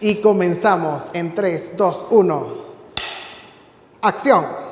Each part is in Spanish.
Y comenzamos en 3, 2, 1. ¡Acción!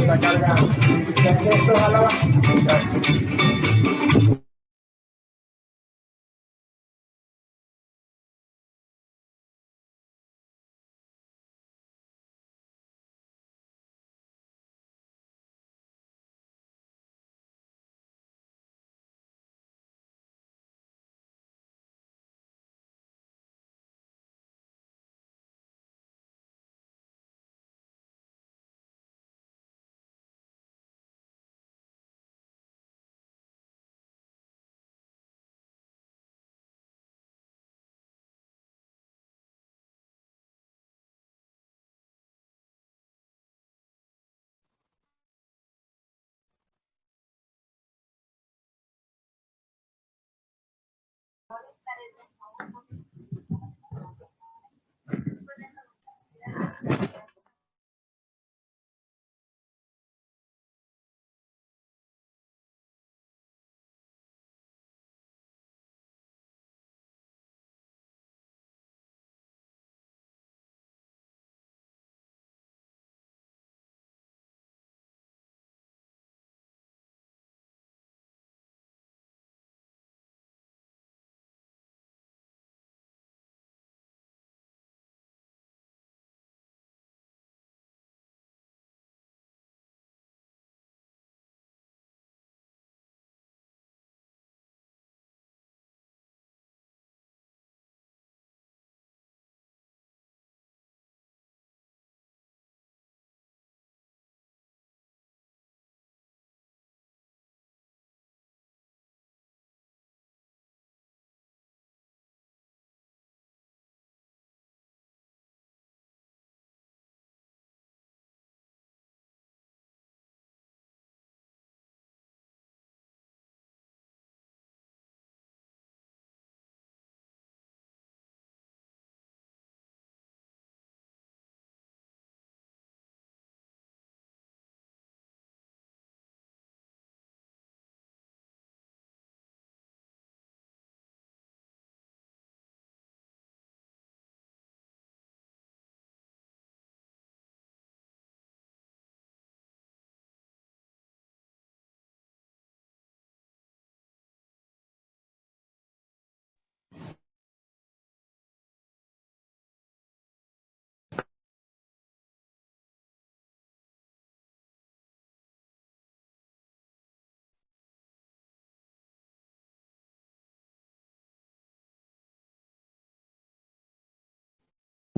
Está cargando. Ya que esto jala,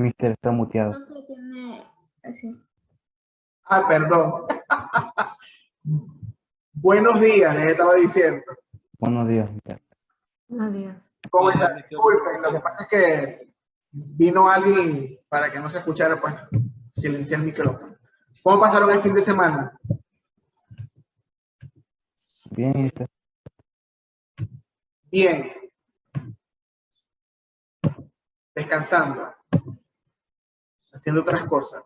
Mister está muteado. No se tiene así. Ah, perdón. Buenos días, les estaba diciendo. Buenos días, Mister. Buenos días. ¿Cómo están? Disculpen, lo que pasa es que vino alguien para que no se escuchara, pues silencié el micrófono. ¿Cómo pasaron el fin de semana? Bien, Mister. Bien. Descansando. Haciendo otras cosas.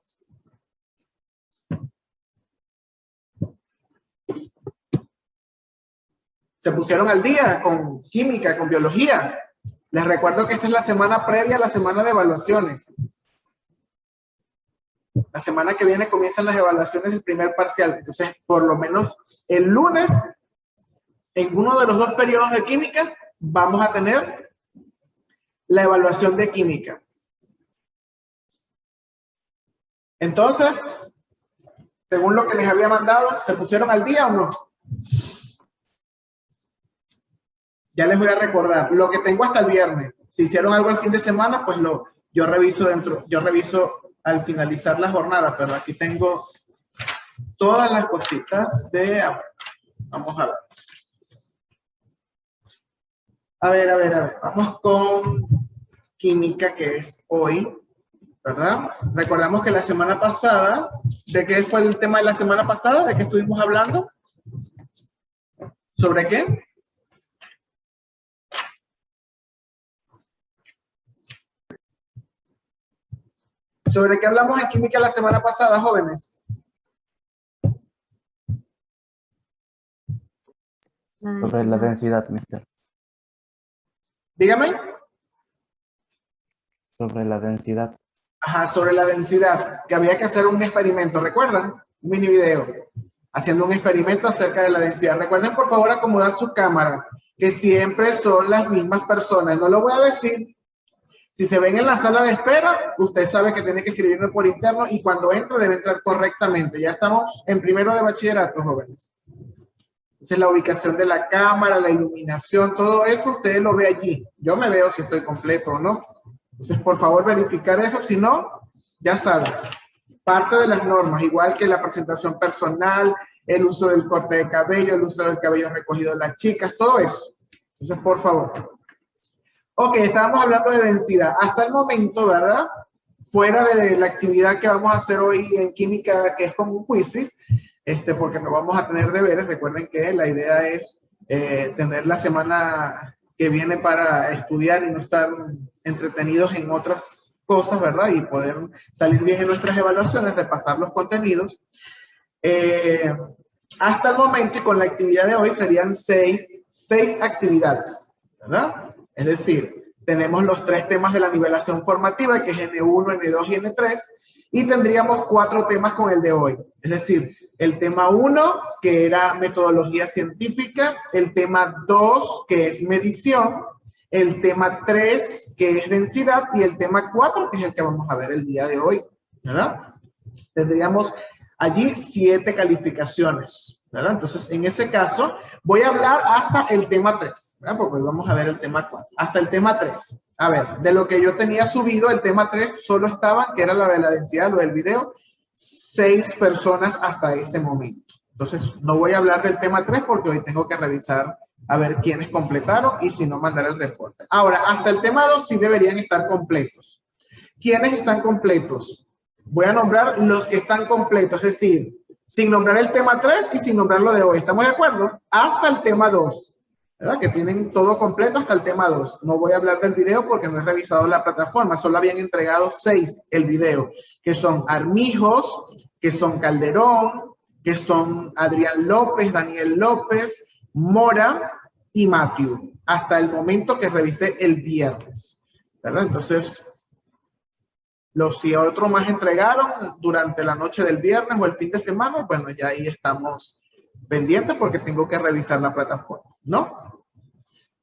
Se pusieron al día con química, con biología. Les recuerdo que esta es la semana previa a la semana de evaluaciones. La semana que viene comienzan las evaluaciones del primer parcial. Entonces, por lo menos el lunes, en uno de los dos periodos de química, vamos a tener la evaluación de química. Entonces, según lo que les había mandado, ¿se pusieron al día o no? Ya les voy a recordar, lo que tengo hasta el viernes. Si hicieron algo el fin de semana, pues yo reviso al finalizar la jornada, pero aquí tengo todas las cositas de... Vamos a ver. A ver. Vamos con química, que es hoy, ¿verdad? Recordamos que la semana pasada, ¿de qué fue el tema de la semana pasada? ¿De qué estuvimos hablando? ¿Sobre qué? ¿Sobre qué hablamos en química la semana pasada, jóvenes? Sobre la densidad, Mister. Dígame. Sobre la densidad. Ajá, sobre la densidad, que había que hacer un experimento, ¿recuerdan? Un mini video, haciendo un experimento acerca de la densidad. Recuerden, por favor, acomodar su cámara, que siempre son las mismas personas. No lo voy a decir. Si se ven en la sala de espera, usted sabe que tiene que escribirme por interno y cuando entre debe entrar correctamente. Ya estamos en primero de bachillerato, jóvenes. Entonces, la ubicación de la cámara, la iluminación, todo eso, usted lo ve allí. Yo me veo si estoy completo o no. Entonces, por favor, verificar eso. Si no, ya saben, parte de las normas, igual que la presentación personal, el uso del corte de cabello, el uso del cabello recogido de las chicas, todo eso. Entonces, por favor. Ok, estábamos hablando de densidad. Hasta el momento, ¿verdad? Fuera de la actividad que vamos a hacer hoy en química, que es como un quizzes, porque no vamos a tener deberes. Recuerden que la idea es tener la semana que viene para estudiar y no estar entretenidos en otras cosas, ¿verdad? Y poder salir bien en nuestras evaluaciones, repasar los contenidos. Hasta el momento y con la actividad de hoy serían seis actividades, ¿verdad? Es decir, tenemos los 3 temas de la nivelación formativa, que es N1, N2 y N3, y tendríamos 4 temas con el de hoy. Es decir, el tema 1, que era metodología científica, el tema 2, que es medición, el tema 3, que es densidad, y el tema 4, que es el que vamos a ver el día de hoy, ¿verdad? Tendríamos allí 7 calificaciones, ¿verdad? Entonces, en ese caso, voy a hablar hasta el tema 3, ¿verdad? Porque hoy vamos a ver el tema 4. Hasta el tema 3. A ver, de lo que yo tenía subido, el tema 3 solo estaba, que era la de la densidad, lo del video, 6 personas hasta ese momento. Entonces, no voy a hablar del tema 3 porque hoy tengo que revisar a ver quiénes completaron y si no, mandar el reporte. Ahora, hasta el tema 2 sí deberían estar completos. ¿Quiénes están completos? Voy a nombrar los que están completos, es decir, sin nombrar el tema 3 y sin nombrar lo de hoy. ¿Estamos de acuerdo? Hasta el tema 2, ¿verdad? Que tienen todo completo hasta el tema 2. No voy a hablar del video porque no he revisado la plataforma. Solo habían entregado 6 el video, que son Armijos, que son Calderón, que son Adrián López, Daniel López, Mora y Matthew. Hasta el momento que revisé el viernes, ¿verdad? Entonces... los si otros más entregaron durante la noche del viernes o el fin de semana, bueno, ya ahí estamos pendientes porque tengo que revisar la plataforma, ¿no?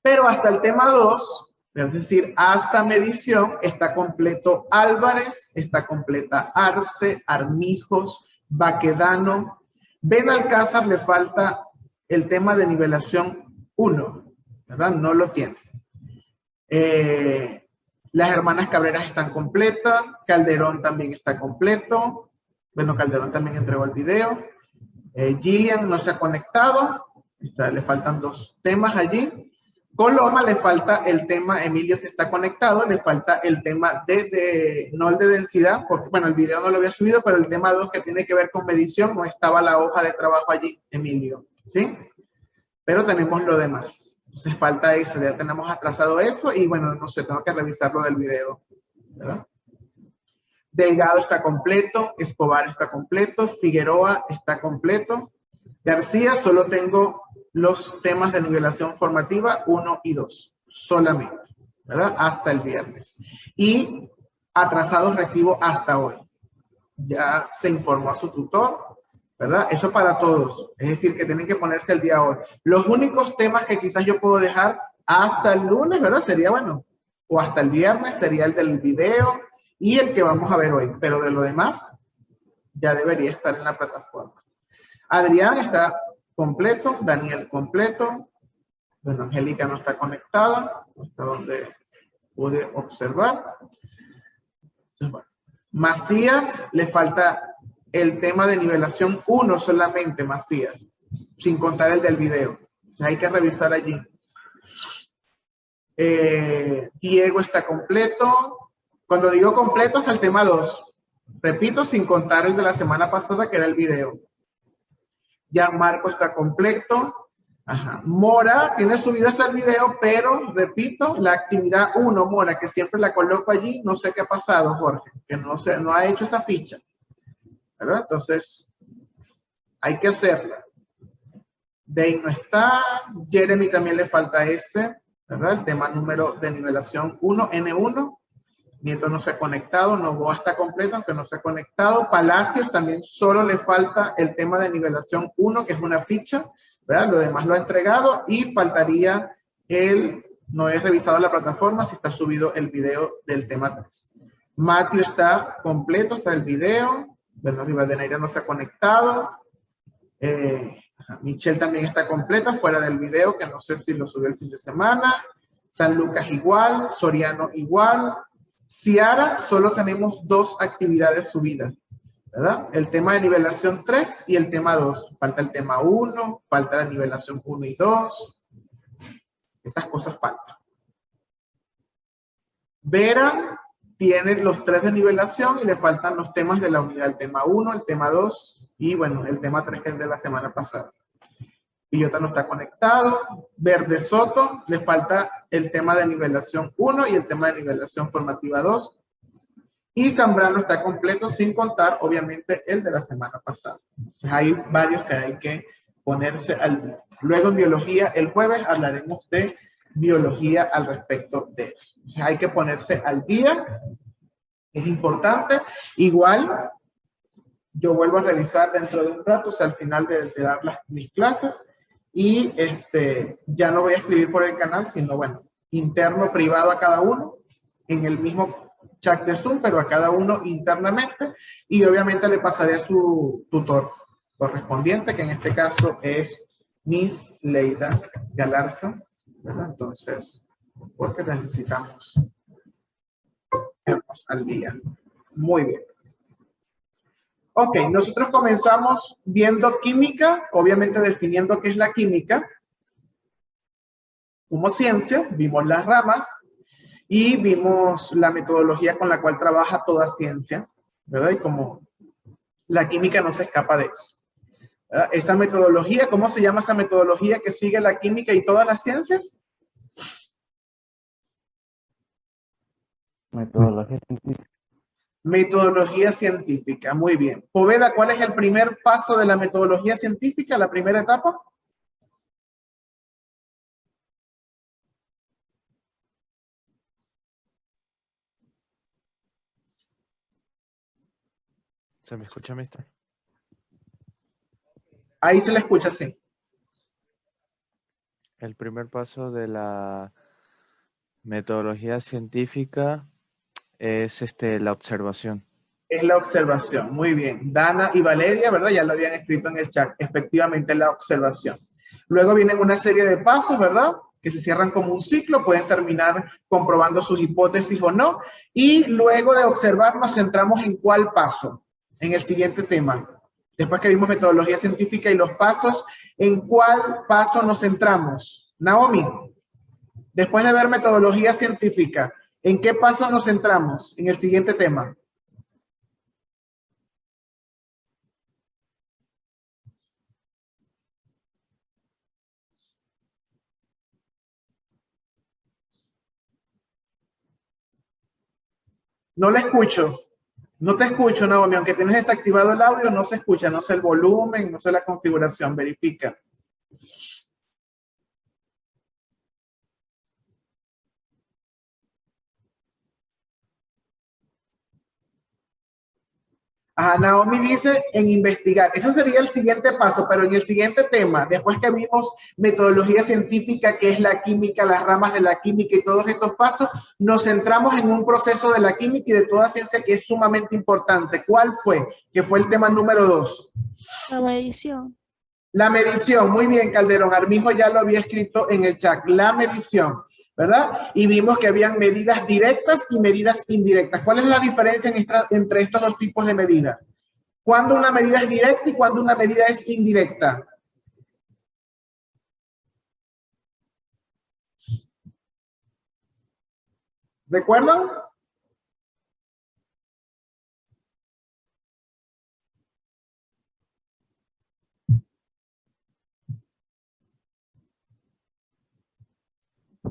Pero hasta el tema 2, es decir, hasta medición, está completo Álvarez, está completa Arce, Armijos, Baquedano. Benalcázar le falta el tema de nivelación 1, ¿verdad? No lo tiene. Las hermanas Cabreras están completas. Calderón también está completo. Bueno, Calderón también entregó el video. Gillian no se ha conectado. Le faltan 2 temas allí. Coloma le falta el tema, Emilio se está conectado, le falta el tema no el de densidad, porque bueno, el video no lo había subido, pero el tema 2 que tiene que ver con medición, no estaba la hoja de trabajo allí, Emilio, ¿sí? Pero tenemos lo demás. Entonces falta eso, ya tenemos atrasado eso y bueno, no sé, tengo que revisar lo del video, ¿verdad? Delgado está completo, Escobar está completo, Figueroa está completo, García solo tengo los temas de nivelación formativa 1 y 2, solamente, ¿verdad? Hasta el viernes. Y atrasados recibo hasta hoy. Ya se informó a su tutor, ¿verdad? Eso para todos, es decir, que tienen que ponerse el día hoy. Los únicos temas que quizás yo puedo dejar hasta el lunes, ¿verdad? Sería, bueno, o hasta el viernes, sería el del video y el que vamos a ver hoy, pero de lo demás ya debería estar en la plataforma. Adrián está completo, Daniel completo, bueno, Angélica no está conectada, hasta donde pude observar. Entonces, bueno. Macías, le falta el tema de nivelación 1 solamente, Macías, sin contar el del video. Entonces hay que revisar allí. Diego está completo. Cuando digo completo, hasta el tema 2. Repito, sin contar el de la semana pasada, que era el video. Gianmarco está completo. Ajá. Mora tiene subido hasta el video, pero repito, la actividad 1, Mora, que siempre la coloco allí, no sé qué ha pasado, Jorge, que no ha hecho esa ficha, ¿verdad? Entonces, hay que hacerla. Dave no está, Jeremy también le falta ese, ¿verdad? El tema número de nivelación 1, N1. Nieto no se ha conectado, Novoa está completo, aunque no se ha conectado. Palacios también solo le falta el tema de nivelación 1, que es una ficha, ¿verdad? Lo demás lo ha entregado y faltaría no he revisado la plataforma si está subido el video del tema 3. Matthew está completo, está el video. Bueno, Rivadeneira no se ha conectado. Michelle también está completa, fuera del video, que no sé si lo subió el fin de semana. San Lucas igual, Soriano igual. Ciara, solo tenemos 2 actividades subidas, ¿verdad? El tema de nivelación 3 y el tema 2. Falta el tema 1, falta la nivelación 1 y 2. Esas cosas faltan. Vera tiene los 3 de nivelación y le faltan los temas de la unidad. El tema 1, el tema 2 y, bueno, el tema 3 que es de la semana pasada. Villota no está conectado. Verde Soto, le falta el tema de nivelación 1 y el tema de nivelación formativa 2. Y Zambrano está completo sin contar, obviamente, el de la semana pasada. Entonces, hay varios que hay que ponerse al día. Luego en biología, el jueves hablaremos de biología al respecto de eso. Entonces, hay que ponerse al día. Es importante. Igual, yo vuelvo a revisar dentro de un rato, o sea, al final de dar mis clases. Y ya no voy a escribir por el canal, sino, bueno, interno, privado a cada uno, en el mismo chat de Zoom, pero a cada uno internamente, y obviamente le pasaré a su tutor correspondiente, que en este caso es Miss Leida Galarza, ¿verdad? Entonces, porque necesitamos irnos al día. Muy bien. Ok, nosotros comenzamos viendo química, obviamente definiendo qué es la química como ciencia, vimos las ramas y vimos la metodología con la cual trabaja toda ciencia, ¿verdad? Y como la química no se escapa de eso, ¿verdad? Esa metodología, ¿cómo se llama esa metodología que sigue la química y todas las ciencias? Metodología científica. Metodología científica, muy bien. Poveda, ¿cuál es el primer paso de la metodología científica, la primera etapa? ¿Se me escucha, mister? Ahí se le escucha, sí. El primer paso de la metodología científica es la observación. Es la observación, muy bien. Dana y Valeria, ¿verdad? Ya lo habían escrito en el chat. Efectivamente, la observación. Luego vienen una serie de pasos, ¿verdad? que se cierran como un ciclo, pueden terminar comprobando sus hipótesis o no, y luego de observar nos centramos en cuál paso, en el siguiente tema. Después que vimos metodología científica y los pasos, ¿en cuál paso nos centramos? Naomi, después de ver metodología científica, ¿en qué paso nos centramos en el siguiente tema? No le escucho. No te escucho, Naomi. Aunque tienes desactivado el audio, no se escucha. No sé el volumen, no sé la configuración. Verifica. Ajá, Naomi dice en investigar. Ese sería el siguiente paso, pero en el siguiente tema, después que vimos metodología científica, que es la química, las ramas de la química y todos estos pasos, nos centramos en un proceso de la química y de toda ciencia que es sumamente importante. ¿Cuál fue? Que fue el tema número 2. La medición. La medición. Muy bien, Calderón. Armijo ya lo había escrito en el chat. La medición, ¿verdad? Y vimos que habían medidas directas y medidas indirectas. ¿Cuál es la diferencia entre estos dos tipos de medidas? ¿Cuándo una medida es directa y cuándo una medida es indirecta? ¿Recuerdan?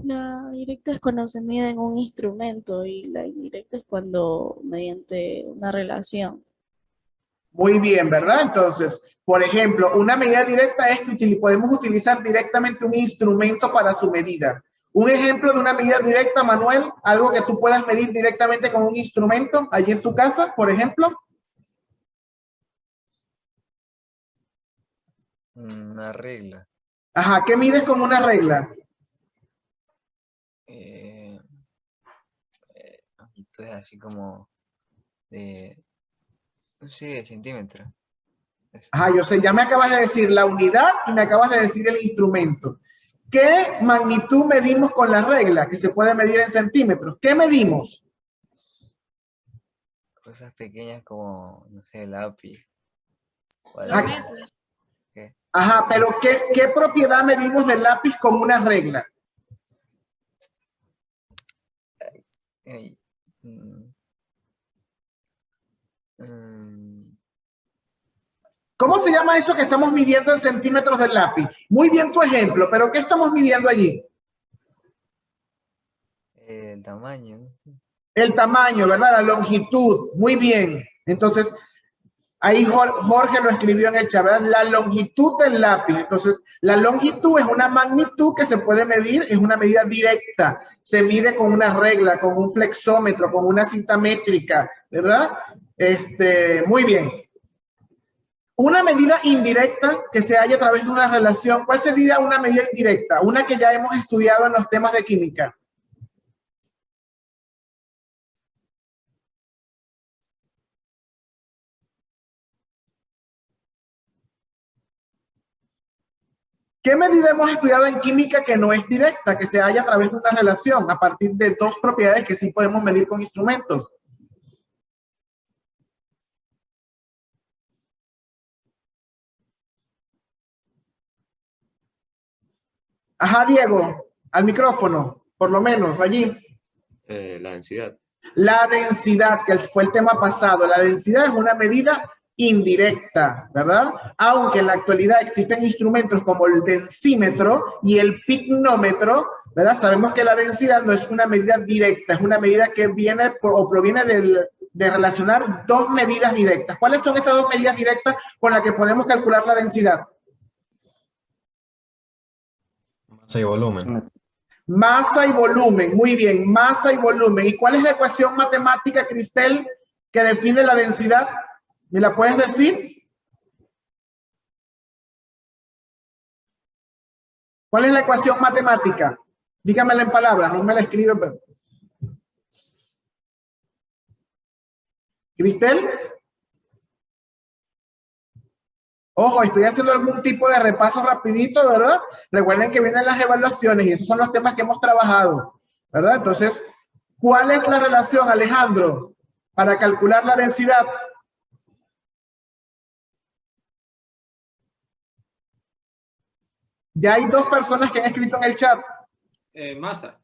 La directa es cuando se mide en un instrumento y la indirecta es cuando mediante una relación. Muy bien, ¿verdad? Entonces, por ejemplo, una medida directa es que podemos utilizar directamente un instrumento para su medida. Un ejemplo de una medida directa, Manuel, algo que tú puedas medir directamente con un instrumento allí en tu casa, por ejemplo. Una regla. Ajá, ¿qué mides con una regla? Esto es así como de, sí, de centímetros. Ajá, yo sé, ya me acabas de decir la unidad y me acabas de decir el instrumento. ¿Qué magnitud medimos con la regla? Que se puede medir en centímetros. ¿Qué medimos? Cosas pequeñas como, no sé, lápiz. Ajá, ajá, pero ¿qué propiedad medimos del lápiz con una regla? Ay, ¿Cómo se llama eso que estamos midiendo en centímetros del lápiz? Muy bien tu ejemplo, pero ¿qué estamos midiendo allí? el tamaño, ¿no? El tamaño, ¿verdad? La longitud. Muy bien. Entonces, ahí Jorge lo escribió en el chat, ¿verdad? La longitud del lápiz. Entonces, la longitud es una magnitud que se puede medir, es una medida directa. Se mide con una regla, con un flexómetro, con una cinta métrica, ¿verdad? Muy bien. Una medida indirecta que se halla a través de una relación, ¿cuál sería una medida indirecta? Una que ya hemos estudiado en los temas de química. ¿Qué medida hemos estudiado en química que no es directa, que se halla a través de una relación, a partir de dos propiedades que sí podemos medir con instrumentos? Ajá, Diego, al micrófono, por lo menos, allí. La densidad. La densidad, que fue el tema pasado. La densidad es una medida indirecta, ¿verdad? Aunque en la actualidad existen instrumentos como el densímetro y el pignómetro, ¿verdad? Sabemos que la densidad no es una medida directa, es una medida que viene o proviene de relacionar dos medidas directas. ¿Cuáles son esas dos medidas directas con las que podemos calcular la densidad? Masa y volumen. Masa y volumen, muy bien, masa y volumen. ¿Y cuál es la ecuación matemática, Cristel, que define la densidad? ¿Me la puedes decir? ¿Cuál es la ecuación matemática? Dígamela en palabras, no me la escribe. Pero... ¿Cristel? Ojo, estoy haciendo algún tipo de repaso rapidito, ¿verdad? Recuerden que vienen las evaluaciones y esos son los temas que hemos trabajado, ¿verdad? Entonces, ¿cuál es la relación, Alejandro, para calcular la densidad? Ya hay 2 personas que han escrito en el chat. Masa.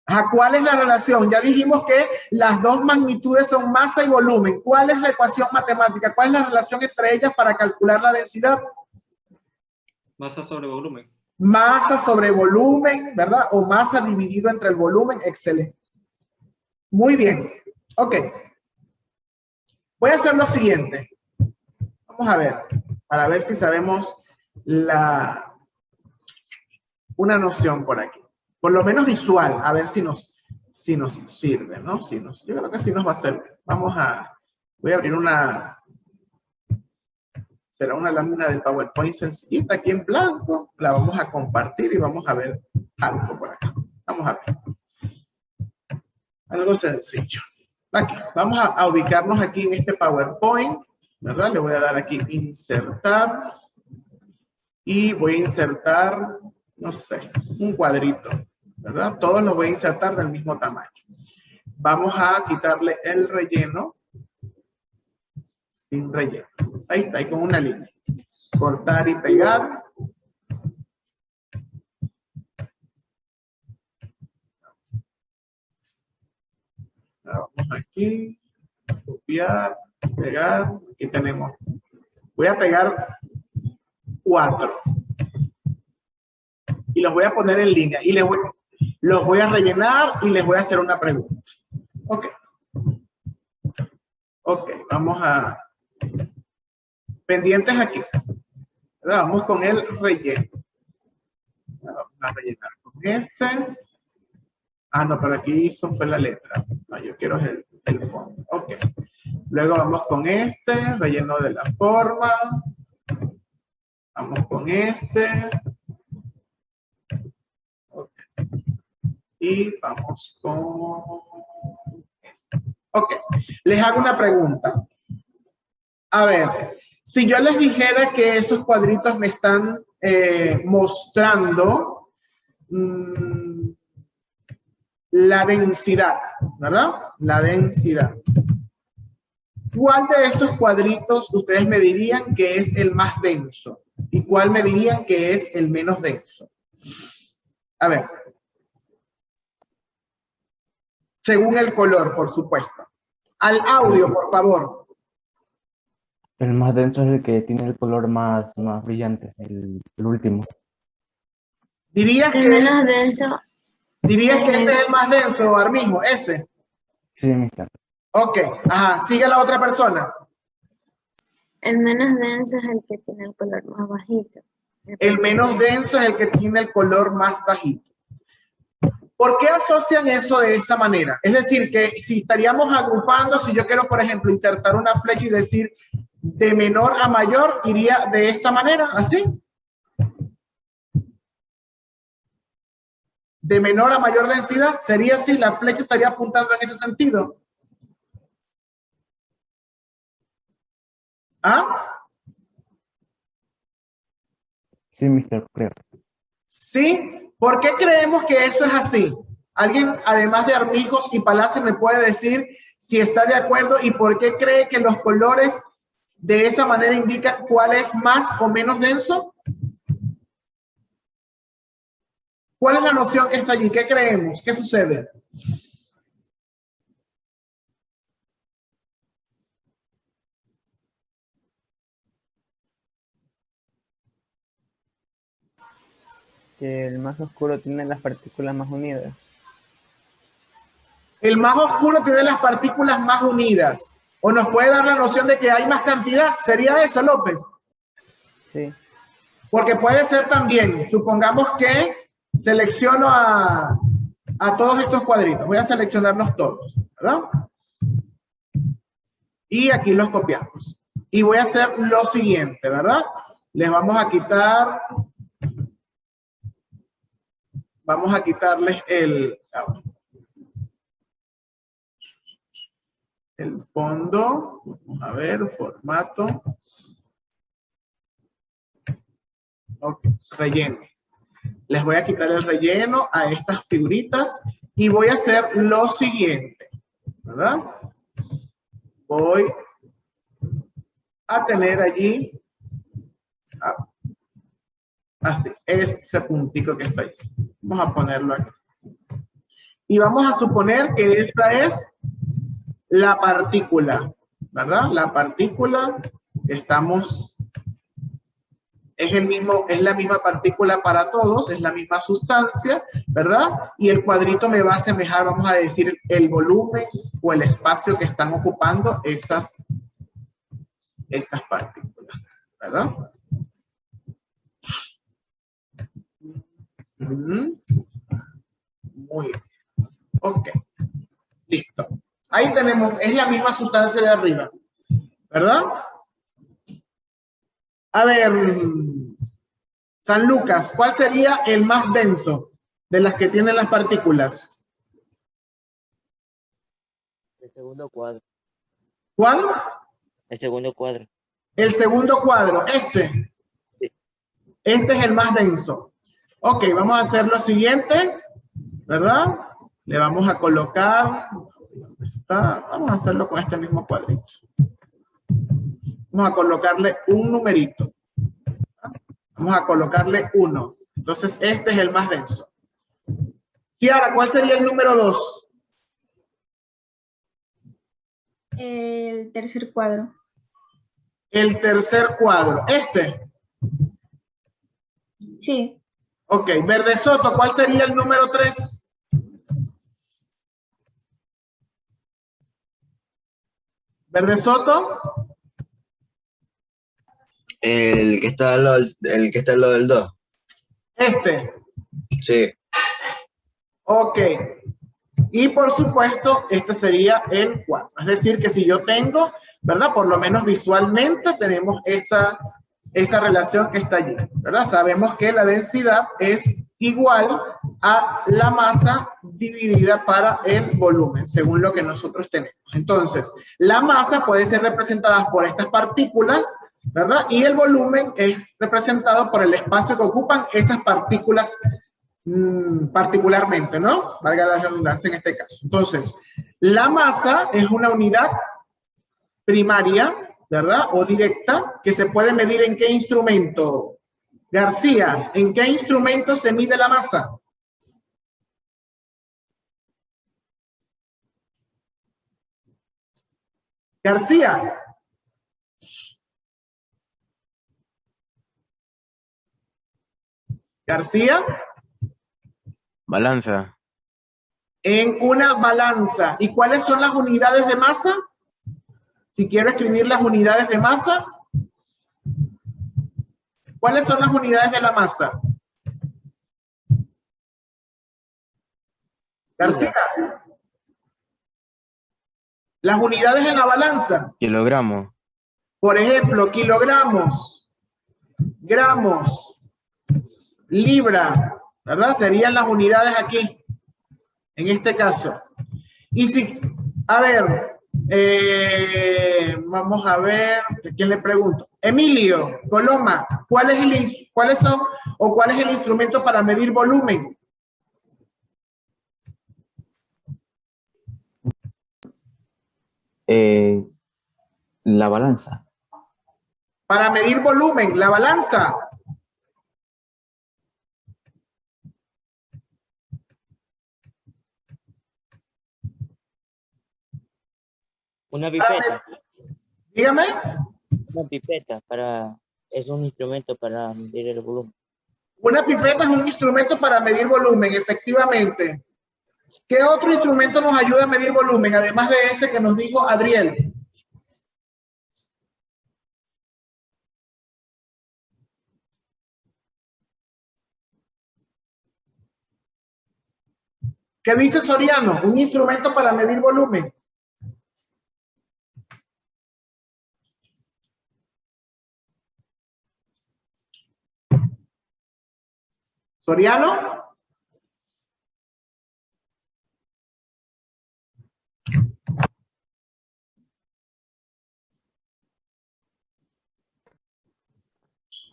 Ajá, ¿cuál es la relación? Ya dijimos que las 2 magnitudes son masa y volumen. ¿Cuál es la ecuación matemática? ¿Cuál es la relación entre ellas para calcular la densidad? Masa sobre volumen. Masa sobre volumen, ¿verdad? O masa dividido entre el volumen. Excelente. Muy bien. Ok. Voy a hacer lo siguiente. Vamos a ver, para ver si sabemos una noción por aquí. Por lo menos visual, a ver si nos sirve, ¿no? Yo creo que sí nos va a servir. Voy a abrir será una lámina de PowerPoint sencillita aquí en blanco. La vamos a compartir y vamos a ver algo por acá. Vamos a ver. Algo sencillo. Aquí, vamos a ubicarnos aquí en este PowerPoint, ¿verdad? Le voy a dar aquí insertar y voy a insertar, no sé, un cuadrito, ¿verdad? Todos los voy a insertar del mismo tamaño. Vamos a quitarle el relleno, sin relleno. Ahí está, ahí con una línea. Cortar y pegar. Vamos aquí, copiar, pegar, aquí tenemos. Voy a pegar 4. Y los voy a poner en línea. Y los voy a rellenar y les voy a hacer una pregunta. Ok. Ok, vamos a... Pendientes aquí. Vamos con el relleno. Vamos a rellenar con este. Ah, no, pero aquí fue la letra. No, yo quiero el fondo. Ok. Luego vamos con este, relleno de la forma. Vamos con este. Ok. Y vamos con este. Ok. Les hago una pregunta. A ver, si yo les dijera que estos cuadritos me están mostrando la densidad, ¿verdad? La densidad. ¿Cuál de esos cuadritos ustedes me dirían que es el más denso? ¿Y cuál me dirían que es el menos denso? A ver. Según el color, por supuesto. Al audio, por favor. El más denso es el que tiene el color más brillante, el último. ¿Dirías El que menos denso. ¿Dirías que este es el más denso, Armismo? Ese. Sí, mister. Ok, ajá. Sigue la otra persona. El menos denso es el que tiene el color más bajito. El menos denso es el que tiene el color más bajito. ¿Por qué asocian eso de esa manera? Es decir, que si estaríamos agrupando, si yo quiero, por ejemplo, insertar una flecha y decir de menor a mayor, iría de esta manera, así. De menor a mayor densidad, sería así, la flecha estaría apuntando en ese sentido. ¿Ah? Sí, mister, creo. ¿Sí? ¿Por qué creemos que eso es así? ¿Alguien, además de Armijos y Palacio, me puede decir si está de acuerdo y por qué cree que los colores de esa manera indican cuál es más o menos denso? ¿Cuál es la noción que está allí? ¿Qué creemos? ¿Qué sucede? Que el más oscuro tiene las partículas más unidas. El más oscuro tiene las partículas más unidas. ¿O nos puede dar la noción de que hay más cantidad? ¿Sería eso, López? Sí. Porque puede ser también, supongamos que selecciono a todos estos cuadritos. Voy a seleccionarlos todos, ¿verdad? Y aquí los copiamos. Y voy a hacer lo siguiente, ¿verdad? Les vamos a quitar... Vamos a quitarles el fondo. Vamos a ver, formato. Ok, relleno. Les voy a quitar el relleno a estas figuritas y voy a hacer lo siguiente, ¿verdad? Voy a tener allí, así, este puntico que está ahí. Vamos a ponerlo aquí. Y vamos a suponer que esta es la partícula, ¿verdad? La partícula que estamos... es la misma partícula para todos, es la misma sustancia, ¿verdad? Y el cuadrito me va a asemejar, vamos a decir, el volumen o el espacio que están ocupando esas partículas, ¿verdad? Muy bien. Ok. Listo. Ahí tenemos, es la misma sustancia de arriba, ¿verdad? A ver, San Lucas, ¿cuál sería el más denso de las que tienen las partículas? El segundo cuadro. ¿Cuál? El segundo cuadro. El segundo cuadro, este. Sí. Este es el más denso. Ok, vamos a hacer lo siguiente, ¿verdad? Le vamos a colocar, ¿dónde está? Vamos a hacerlo con este mismo cuadrito. Vamos a colocarle un numerito. Vamos a colocarle 1. Entonces, este es el más denso. Ciara, ¿cuál sería el número 2? El tercer cuadro. El tercer cuadro. ¿Este? Sí. Ok, Verde Soto, ¿cuál sería el número 3? Verde Soto. El que está al lado del 2. Este. Sí. Ok. Y por supuesto, este sería el 4. Es decir, que si yo tengo, ¿verdad? Por lo menos visualmente tenemos esa relación que está allí, ¿verdad? Sabemos que la densidad es igual a la masa dividida para el volumen, según lo que nosotros tenemos. Entonces, la masa puede ser representada por estas partículas, ¿verdad? Y el volumen es representado por el espacio que ocupan esas partículas particularmente, ¿no? Valga la redundancia en este caso. Entonces, la masa es una unidad primaria, ¿verdad? O directa, que se puede medir en qué instrumento. García, ¿en qué instrumento se mide la masa? García. García. Balanza. En una balanza. ¿Y cuáles son las unidades de masa? Si quiero escribir las unidades de masa. ¿Cuáles son las unidades de la masa? García. Las unidades en la balanza. Kilogramo. Por ejemplo, kilogramos, gramos, libra, ¿verdad? Serían las unidades aquí, en este caso. Y si, a ver, vamos a ver, ¿a quién le pregunto? Emilio, Coloma, ¿cuál es el instrumento para medir volumen? La balanza. Para medir volumen, la balanza. Una pipeta. Dígame. Una pipeta es un instrumento para medir el volumen. Una pipeta es un instrumento para medir volumen, efectivamente. ¿Qué otro instrumento nos ayuda a medir volumen, además de ese que nos dijo Adriel? ¿Qué dice Soriano? Un instrumento para medir volumen. ¿Soriano?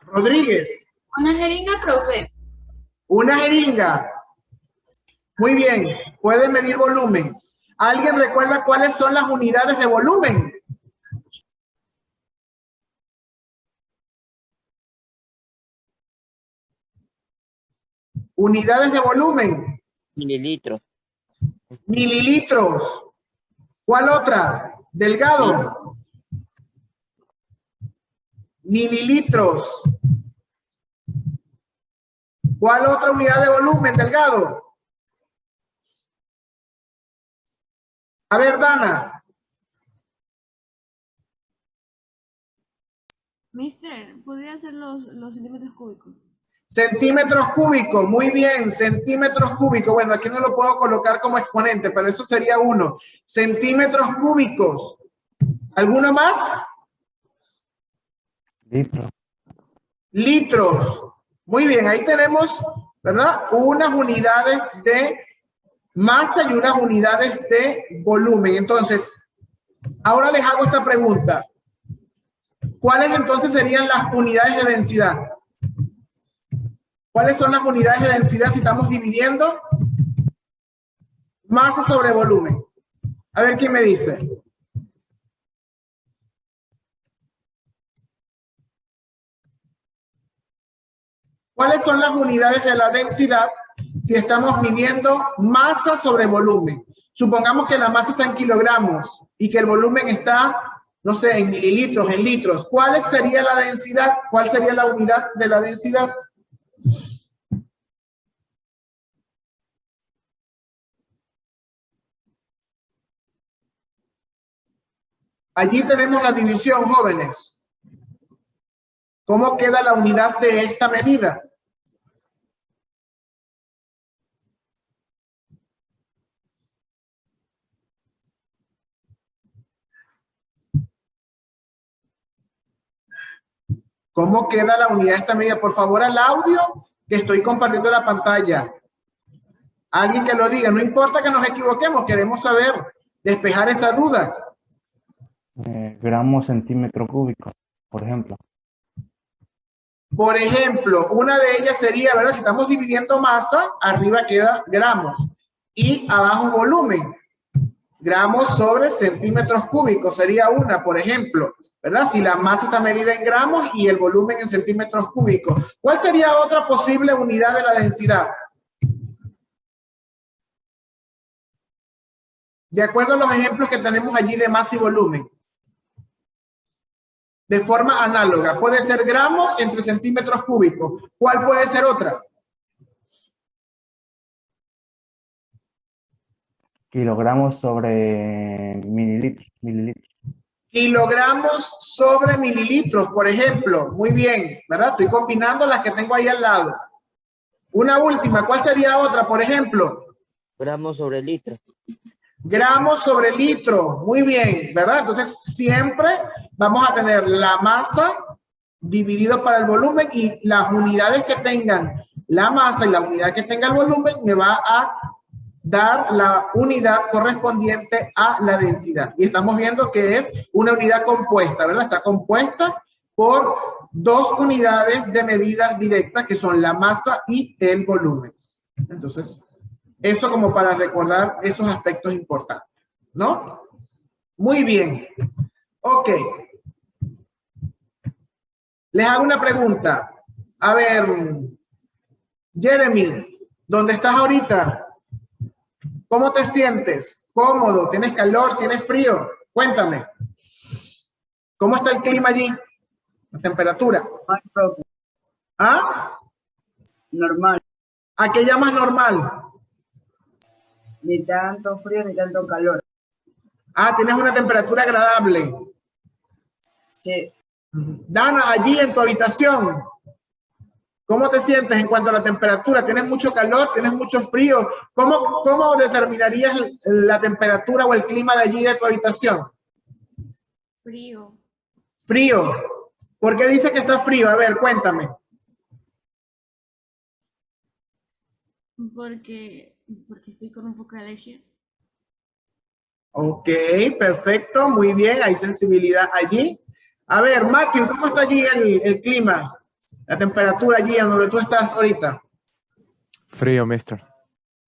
Rodríguez. Una jeringa, profe. Una jeringa. Muy bien. Puede medir volumen. ¿Alguien recuerda cuáles son las unidades de volumen? Unidades de volumen. Mililitros. Mililitros. ¿Cuál otra? Delgado. Mililitros. ¿Cuál otra unidad de volumen, Delgado? A ver, Dana. Mister, ¿podría ser los centímetros cúbicos? Centímetros cúbicos, muy bien, centímetros cúbicos. Bueno, aquí no lo puedo colocar como exponente, pero eso sería 1. Centímetros cúbicos. ¿Alguno más? Litros. Litros. Muy bien, ahí tenemos, ¿verdad? Unas unidades de masa y unas unidades de volumen. Entonces, ahora les hago esta pregunta. ¿Cuáles entonces serían las unidades de densidad? ¿Cuáles son las unidades de densidad si estamos dividiendo masa sobre volumen? A ver quién me dice. ¿Cuáles son las unidades de la densidad si estamos midiendo masa sobre volumen? Supongamos que la masa está en kilogramos y que el volumen está, no sé, en mililitros, en litros. ¿Cuál sería la densidad? ¿Cuál sería la unidad de la densidad? Allí tenemos la división, jóvenes. ¿Cómo queda la unidad de esta medida? ¿Cómo queda la unidad de esta medida? Por favor, al audio, que estoy compartiendo la pantalla. Alguien que lo diga, no importa que nos equivoquemos, queremos saber, despejar esa duda. Gramos centímetro cúbico, por ejemplo. Por ejemplo, una de ellas sería, ¿verdad? Si estamos dividiendo masa, arriba queda gramos y abajo volumen. Gramos sobre centímetros cúbicos sería una, por ejemplo, ¿verdad? Si la masa está medida en gramos y el volumen en centímetros cúbicos. ¿Cuál sería otra posible unidad de la densidad? De acuerdo a los ejemplos que tenemos allí de masa y volumen. De forma análoga. Puede ser gramos entre centímetros cúbicos. ¿Cuál puede ser otra? Kilogramos sobre mililitros. Kilogramos sobre mililitros, por ejemplo. Muy bien, ¿verdad? Estoy combinando las que tengo ahí al lado. Una última. ¿Cuál sería otra, por ejemplo? Gramos sobre litro. Gramos sobre litro, muy bien, ¿verdad? Entonces siempre vamos a tener la masa dividido para el volumen y las unidades que tengan la masa y la unidad que tenga el volumen me va a dar la unidad correspondiente a la densidad. Y estamos viendo que es una unidad compuesta, ¿verdad? Está compuesta por 2 unidades de medidas directas que son la masa y el volumen. Entonces, eso como para recordar esos aspectos importantes, ¿no? Muy bien. Ok. Les hago una pregunta. A ver, Jeremy, ¿dónde estás ahorita? ¿Cómo te sientes? ¿Cómodo? ¿Tienes calor? ¿Tienes frío? Cuéntame. ¿Cómo está el clima allí? La temperatura. ¿Ah? Normal. ¿A qué llamas normal? Ni tanto frío ni tanto calor. Ah, tienes una temperatura agradable. Sí. Dana, allí en tu habitación, ¿cómo te sientes en cuanto a la temperatura? ¿Tienes mucho calor? ¿Tienes mucho frío? ¿Cómo determinarías la temperatura o el clima de allí de tu habitación? Frío. Frío. ¿Por qué dice que está frío? A ver, cuéntame. Porque estoy con un poco de alergia. Ok, perfecto, muy bien, hay sensibilidad allí. A ver, Matthew, ¿cómo está allí el clima? La temperatura allí en donde tú estás ahorita. Frío, mister.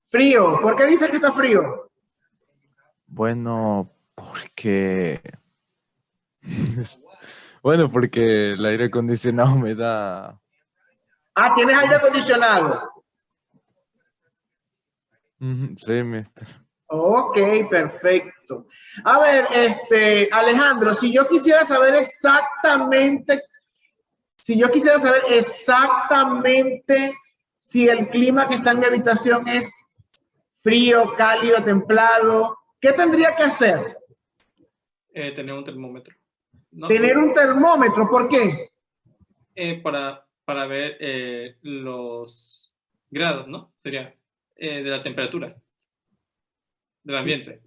Frío. ¿Por qué dices que está frío? Bueno, porque... Bueno, porque el aire acondicionado me da... Ah, ¿tienes aire acondicionado? Sí, mister. Ok, perfecto. A ver, Alejandro, si yo quisiera saber exactamente si el clima que está en mi habitación es frío, cálido, templado, ¿qué tendría que hacer? Tener un termómetro. ¿No? Tener un termómetro, ¿por qué? Para ver los grados, ¿no? Sería de la temperatura del ambiente.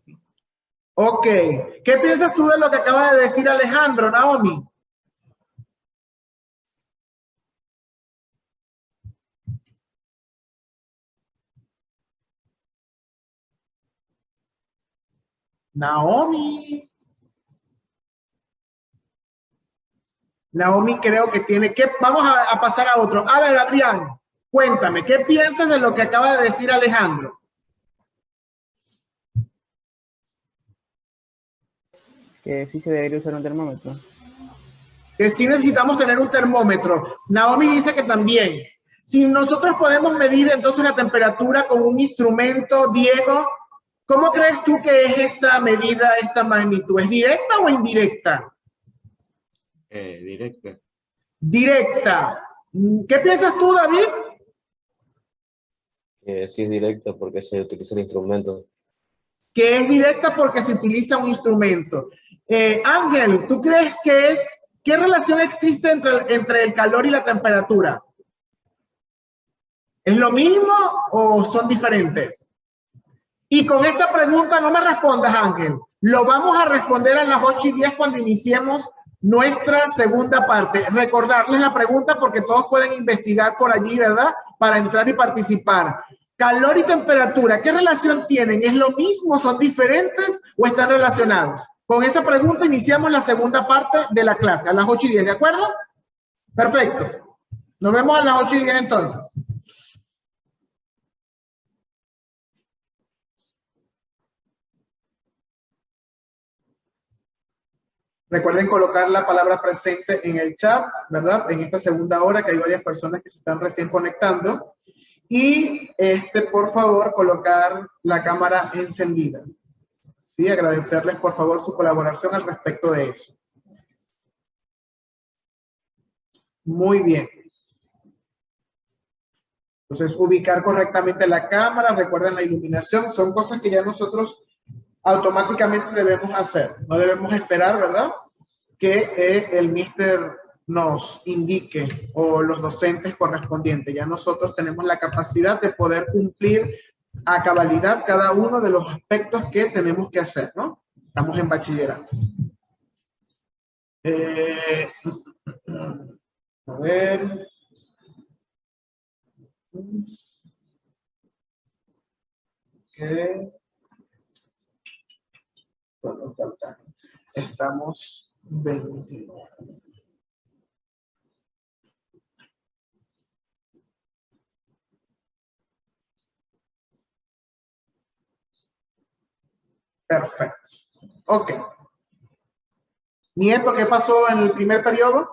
Ok. ¿Qué piensas tú de lo que acaba de decir Alejandro, Naomi? Naomi creo que tiene que... Vamos a pasar a otro. A ver, Adrián, cuéntame, ¿qué piensas de lo que acaba de decir Alejandro? Que sí se debería usar un termómetro. Que sí necesitamos tener un termómetro. Naomi dice que también. Si nosotros podemos medir entonces la temperatura con un instrumento, Diego, ¿cómo crees tú que es esta medida, esta magnitud? ¿Es directa o indirecta? Directa. Directa. ¿Qué piensas tú, David? Sí es directa porque se utiliza el instrumento. Que es directa porque se utiliza un instrumento. Ángel, ¿tú crees que qué relación existe entre el calor y la temperatura? ¿Es lo mismo o son diferentes? Y con esta pregunta no me respondas, Ángel. Lo vamos a responder a las 8:10 cuando iniciemos nuestra segunda parte. Recordarles la pregunta porque todos pueden investigar por allí, ¿verdad? Para entrar y participar. Calor y temperatura, ¿qué relación tienen? ¿Es lo mismo? ¿Son diferentes o están relacionados? Con esa pregunta iniciamos la segunda parte de la clase, a las 8:10, ¿de acuerdo? Perfecto. Nos vemos a las 8:10 entonces. Recuerden colocar la palabra presente en el chat, ¿verdad? En esta segunda hora que hay varias personas que se están recién conectando. Y por favor, colocar la cámara encendida. Sí, agradecerles por favor su colaboración al respecto de eso. Muy bien. Entonces, ubicar correctamente la cámara, recuerden la iluminación, son cosas que ya nosotros automáticamente debemos hacer. No debemos esperar, ¿verdad? Que el mister nos indique o los docentes correspondientes. Ya nosotros tenemos la capacidad de poder cumplir a cabalidad cada uno de los aspectos que tenemos que hacer, ¿no? Estamos en bachillerato. A ver. Okay. Bueno, estamos 21. Perfecto. Ok. Nieto, ¿qué pasó en el primer periodo?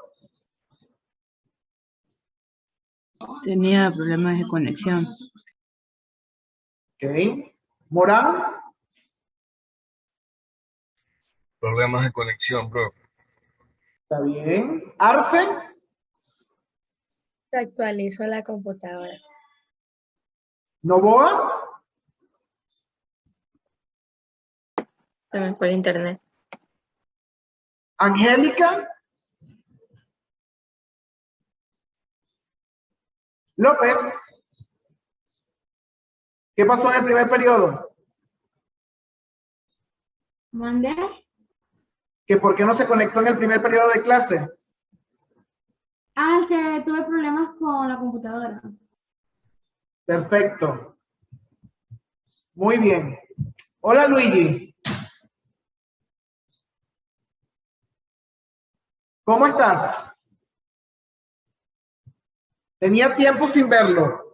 Tenía problemas de conexión. Ok. Morán. Problemas de conexión, profe. Está bien. Arce. Se actualizó la computadora. Novoa. Se me fue el internet. Angélica. López. ¿Qué pasó en el primer periodo? ¿Mandé? ¿Que por qué no se conectó en el primer periodo de clase? Ah, es que tuve problemas con la computadora. Perfecto. Muy bien. Hola, Luigi. ¿Cómo estás? Tenía tiempo sin verlo.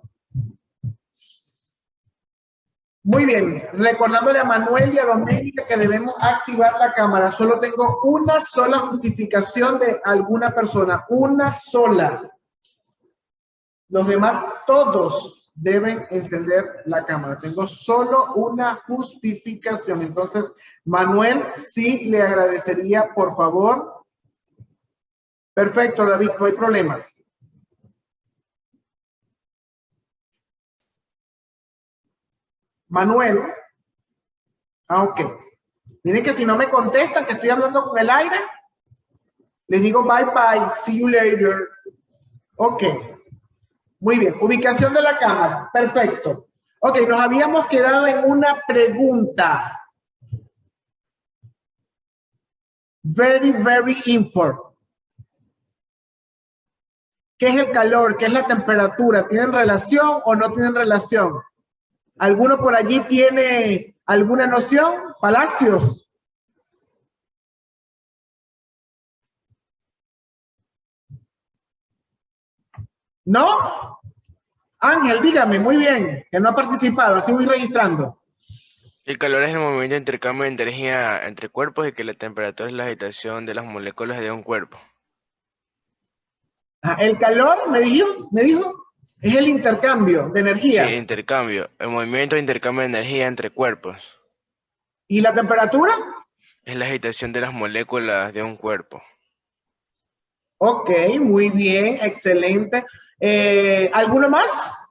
Muy bien, recordándole a Manuel y a Doménica que debemos activar la cámara. Solo tengo una sola justificación de alguna persona, una sola. Los demás, todos deben encender la cámara. Tengo solo una justificación. Entonces, Manuel, sí le agradecería, por favor. Perfecto, David, no hay problema. Manuel. Ok. Miren que si no me contestan que estoy hablando con el aire, les digo bye bye, see you later. Ok. Muy bien. Ubicación de la cámara. Perfecto. Ok, nos habíamos quedado en una pregunta. Very, very important. ¿Qué es el calor? ¿Qué es la temperatura? ¿Tienen relación o no tienen relación? ¿Alguno por allí tiene alguna noción? Palacios. ¿No? Ángel, dígame, muy bien, que no ha participado, así voy registrando. El calor es el movimiento de intercambio de energía entre cuerpos y que la temperatura es la agitación de las moléculas de un cuerpo. El calor, me dijo, es el intercambio de energía. Sí, intercambio. El movimiento de intercambio de energía entre cuerpos. ¿Y la temperatura? Es la agitación de las moléculas de un cuerpo. Ok, muy bien, excelente. ¿Alguno más?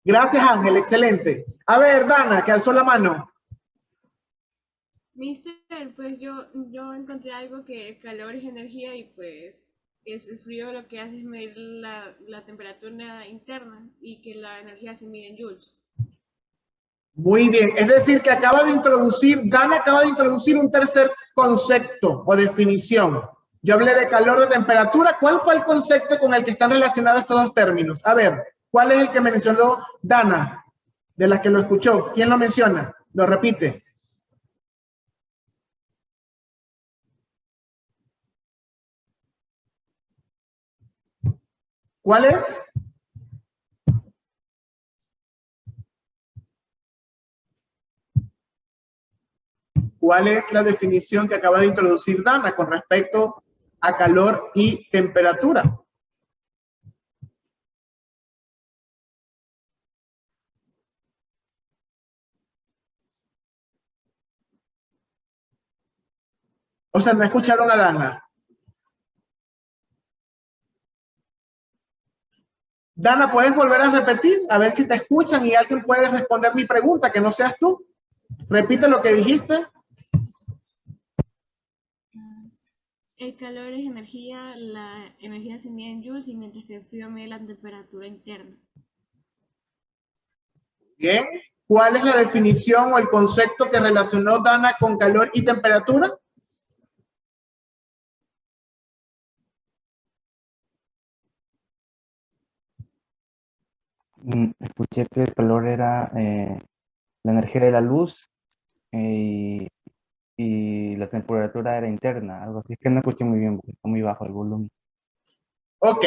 Gracias, Ángel, excelente. A ver, Dana, que alzó la mano. Mister, pues yo encontré algo que el calor es energía y pues el frío lo que hace es medir la temperatura interna y que la energía se mide en joules. Muy bien, es decir que Dana acaba de introducir un tercer concepto o definición. Yo hablé de calor, de temperatura. ¿Cuál fue el concepto con el que están relacionados estos dos términos? A ver, ¿cuál es el que mencionó Dana? De las que lo escuchó. ¿Quién lo menciona? Lo repite. ¿Cuál es? ¿Cuál es la definición que acaba de introducir Dana con respecto a calor y temperatura? O sea, ¿no escucharon a Dana? Dana, ¿puedes volver a repetir? A ver si te escuchan y alguien puede responder mi pregunta, que no seas tú. Repite lo que dijiste. El calor es energía, la energía se mide en joules y mientras que el frío mide la temperatura interna. Bien. ¿Cuál es la definición o el concepto que relacionó Dana con calor y temperatura? Escuché que el calor era la energía de la luz y la temperatura era interna, algo así. Es que no escuché muy bien porque está muy bajo el volumen. Ok,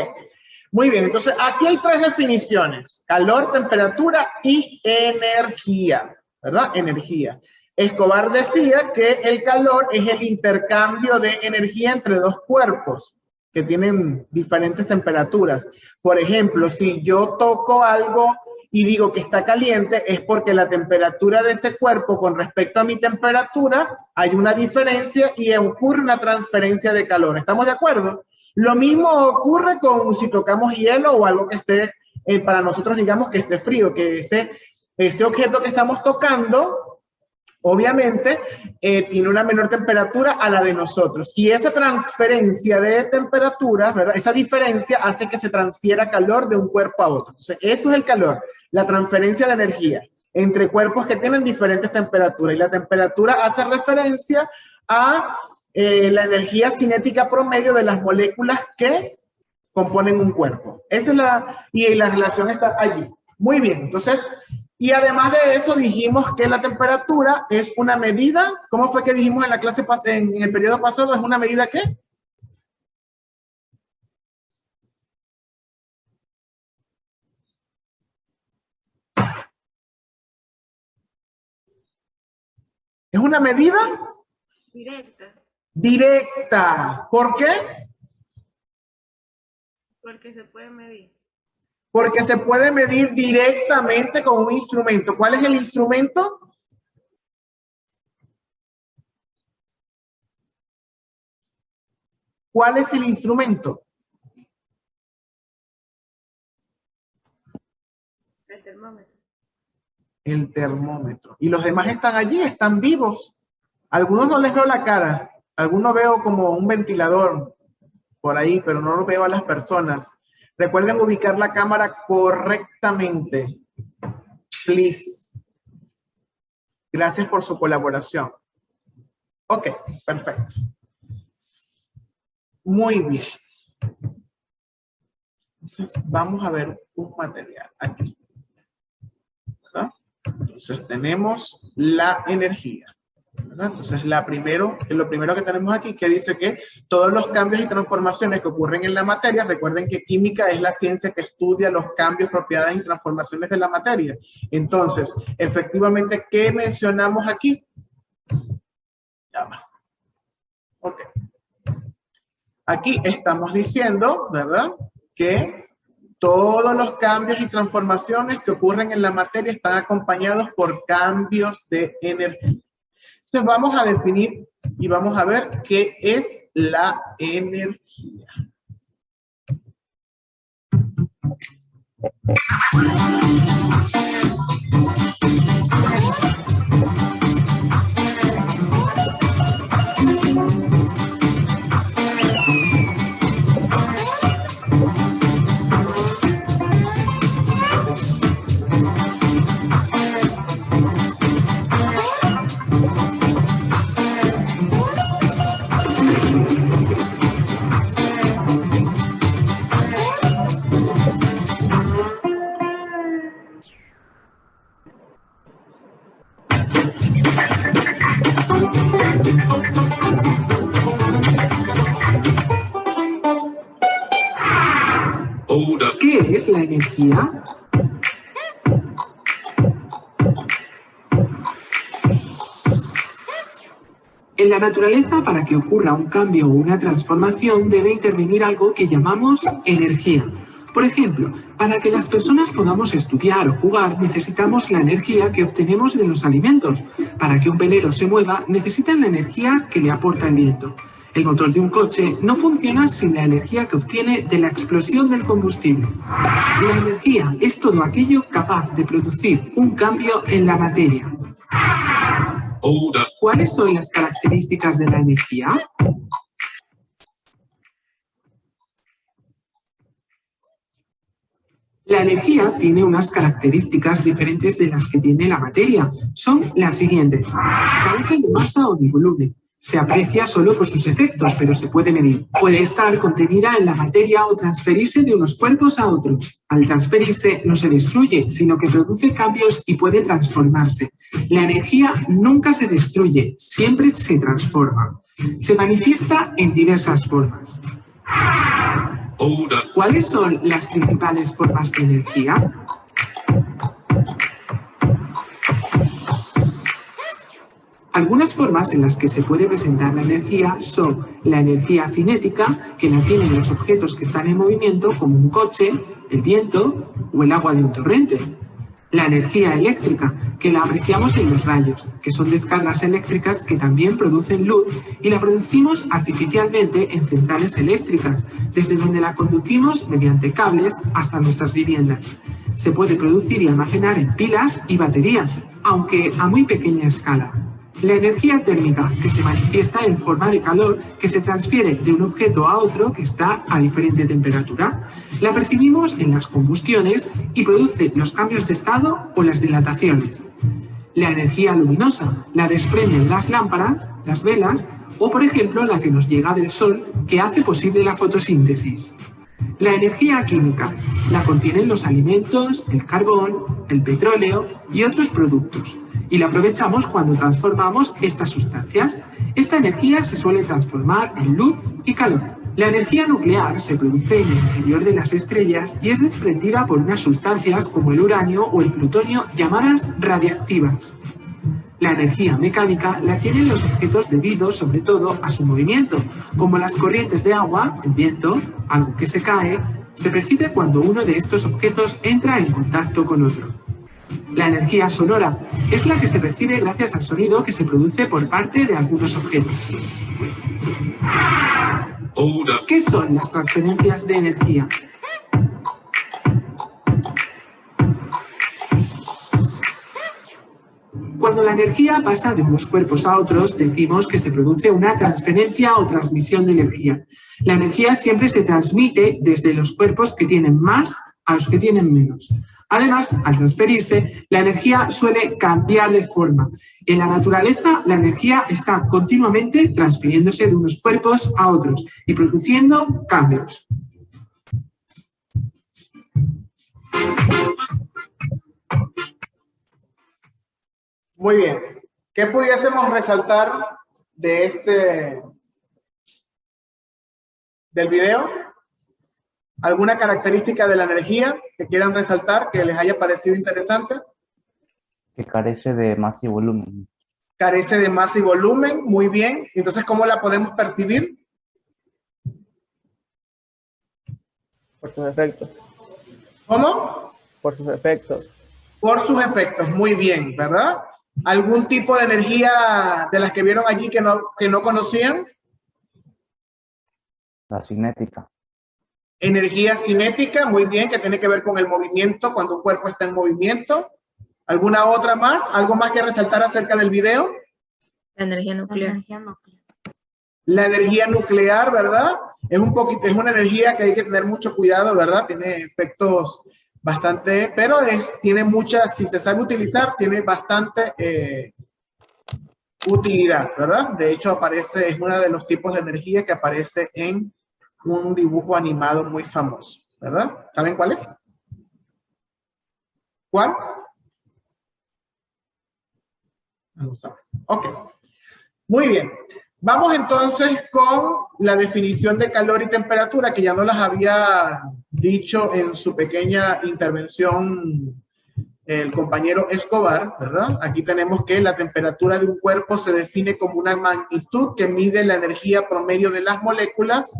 muy bien. Entonces, aquí hay tres definiciones. Calor, temperatura y energía, ¿verdad? Energía. Escobar decía que el calor es el intercambio de energía entre dos cuerpos que tienen diferentes temperaturas. Por ejemplo, si yo toco algo y digo que está caliente, es porque la temperatura de ese cuerpo con respecto a mi temperatura hay una diferencia y ocurre una transferencia de calor. ¿Estamos de acuerdo? Lo mismo ocurre con si tocamos hielo o algo que esté, para nosotros digamos que esté frío, que ese objeto que estamos tocando, obviamente, tiene una menor temperatura a la de nosotros. Y esa transferencia de temperatura, ¿verdad? Esa diferencia hace que se transfiera calor de un cuerpo a otro. Entonces, eso es el calor, la transferencia de energía entre cuerpos que tienen diferentes temperaturas. Y la temperatura hace referencia a la energía cinética promedio de las moléculas que componen un cuerpo. Esa es y la relación está allí. Muy bien, entonces, y además de eso dijimos que la temperatura es una medida. ¿Cómo fue que dijimos en la clase en el periodo pasado? ¿Es una medida qué? ¿Es una medida? Directa. Directa. ¿Por qué? Porque se puede medir. Porque se puede medir directamente con un instrumento. ¿Cuál es el instrumento? ¿Cuál es el instrumento? El termómetro. El termómetro. ¿Y los demás están allí? ¿Están vivos? Algunos no les veo la cara. Algunos veo como un ventilador por ahí, pero no lo veo a las personas. Recuerden ubicar la cámara correctamente. Please. Gracias por su colaboración. Ok, perfecto. Muy bien. Entonces, vamos a ver un material aquí. ¿Verdad? Entonces, tenemos la energía. ¿Verdad? Entonces, lo primero que tenemos aquí, que dice que todos los cambios y transformaciones que ocurren en la materia, recuerden que química es la ciencia que estudia los cambios, propiedades y transformaciones de la materia. Entonces, efectivamente, ¿qué mencionamos aquí? Ya va. Ok. Aquí estamos diciendo, ¿verdad?, que todos los cambios y transformaciones que ocurren en la materia están acompañados por cambios de energía. Entonces vamos a definir y vamos a ver qué es la energía. ¿Qué es la energía? En la naturaleza, para que ocurra un cambio o una transformación, debe intervenir algo que llamamos energía. Por ejemplo, para que las personas podamos estudiar o jugar, necesitamos la energía que obtenemos de los alimentos. Para que un velero se mueva, necesitan la energía que le aporta el viento. El motor de un coche no funciona sin la energía que obtiene de la explosión del combustible. La energía es todo aquello capaz de producir un cambio en la materia. ¿Cuáles son las características de la energía? La energía tiene unas características diferentes de las que tiene la materia. Son las siguientes. Carece de masa o de volumen. Se aprecia solo por sus efectos, pero se puede medir. Puede estar contenida en la materia o transferirse de unos cuerpos a otros. Al transferirse no se destruye, sino que produce cambios y puede transformarse. La energía nunca se destruye, siempre se transforma. Se manifiesta en diversas formas. ¿Cuáles son las principales formas de energía? Algunas formas en las que se puede presentar la energía son la energía cinética, que la tienen los objetos que están en movimiento, como un coche, el viento o el agua de un torrente. La energía eléctrica, que la apreciamos en los rayos, que son descargas eléctricas que también producen luz y la producimos artificialmente en centrales eléctricas, desde donde la conducimos mediante cables hasta nuestras viviendas. Se puede producir y almacenar en pilas y baterías, aunque a muy pequeña escala. La energía térmica, que se manifiesta en forma de calor que se transfiere de un objeto a otro que está a diferente temperatura. La percibimos en las combustiones y produce los cambios de estado o las dilataciones. La energía luminosa la desprenden las lámparas, las velas o, por ejemplo, la que nos llega del sol, que hace posible la fotosíntesis. La energía química la contienen los alimentos, el carbón, el petróleo y otros productos, y la aprovechamos cuando transformamos estas sustancias. Esta energía se suele transformar en luz y calor. La energía nuclear se produce en el interior de las estrellas y es desprendida por unas sustancias como el uranio o el plutonio llamadas radiactivas. La energía mecánica la tienen los objetos debido sobre todo a su movimiento, como las corrientes de agua, el viento, algo que se cae, se percibe cuando uno de estos objetos entra en contacto con otro. La energía sonora es la que se percibe gracias al sonido que se produce por parte de algunos objetos. ¿Qué son las transferencias de energía? Cuando la energía pasa de unos cuerpos a otros, decimos que se produce una transferencia o transmisión de energía. La energía siempre se transmite desde los cuerpos que tienen más a los que tienen menos. Además, al transferirse, la energía suele cambiar de forma. En la naturaleza, la energía está continuamente transfiriéndose de unos cuerpos a otros y produciendo cambios. Muy bien. ¿Qué pudiésemos resaltar de del video? ¿Alguna característica de la energía que quieran resaltar, que les haya parecido interesante? Que carece de masa y volumen. Carece de masa y volumen, muy bien. Entonces, ¿cómo la podemos percibir? Por sus efectos. ¿Cómo? Por sus efectos. Por sus efectos, muy bien, ¿verdad? ¿Algún tipo de energía de las que vieron allí que no conocían? La cinética. Energía cinética, muy bien, que tiene que ver con el movimiento, cuando un cuerpo está en movimiento. ¿Alguna otra más? ¿Algo más que resaltar acerca del video? La energía nuclear. La energía nuclear, ¿verdad? Es una energía que hay que tener mucho cuidado, ¿verdad? Tiene efectos bastante, pero tiene mucha, si se sabe utilizar, tiene bastante utilidad, ¿verdad? De hecho, es uno de los tipos de energía que aparece en un dibujo animado muy famoso, ¿verdad? ¿Saben cuál es? ¿Cuál? No saben. Ok. Muy bien. Vamos entonces con la definición de calor y temperatura, que ya no las había dicho en su pequeña intervención el compañero Escobar, ¿verdad? Aquí tenemos que la temperatura de un cuerpo se define como una magnitud que mide la energía promedio de las moléculas,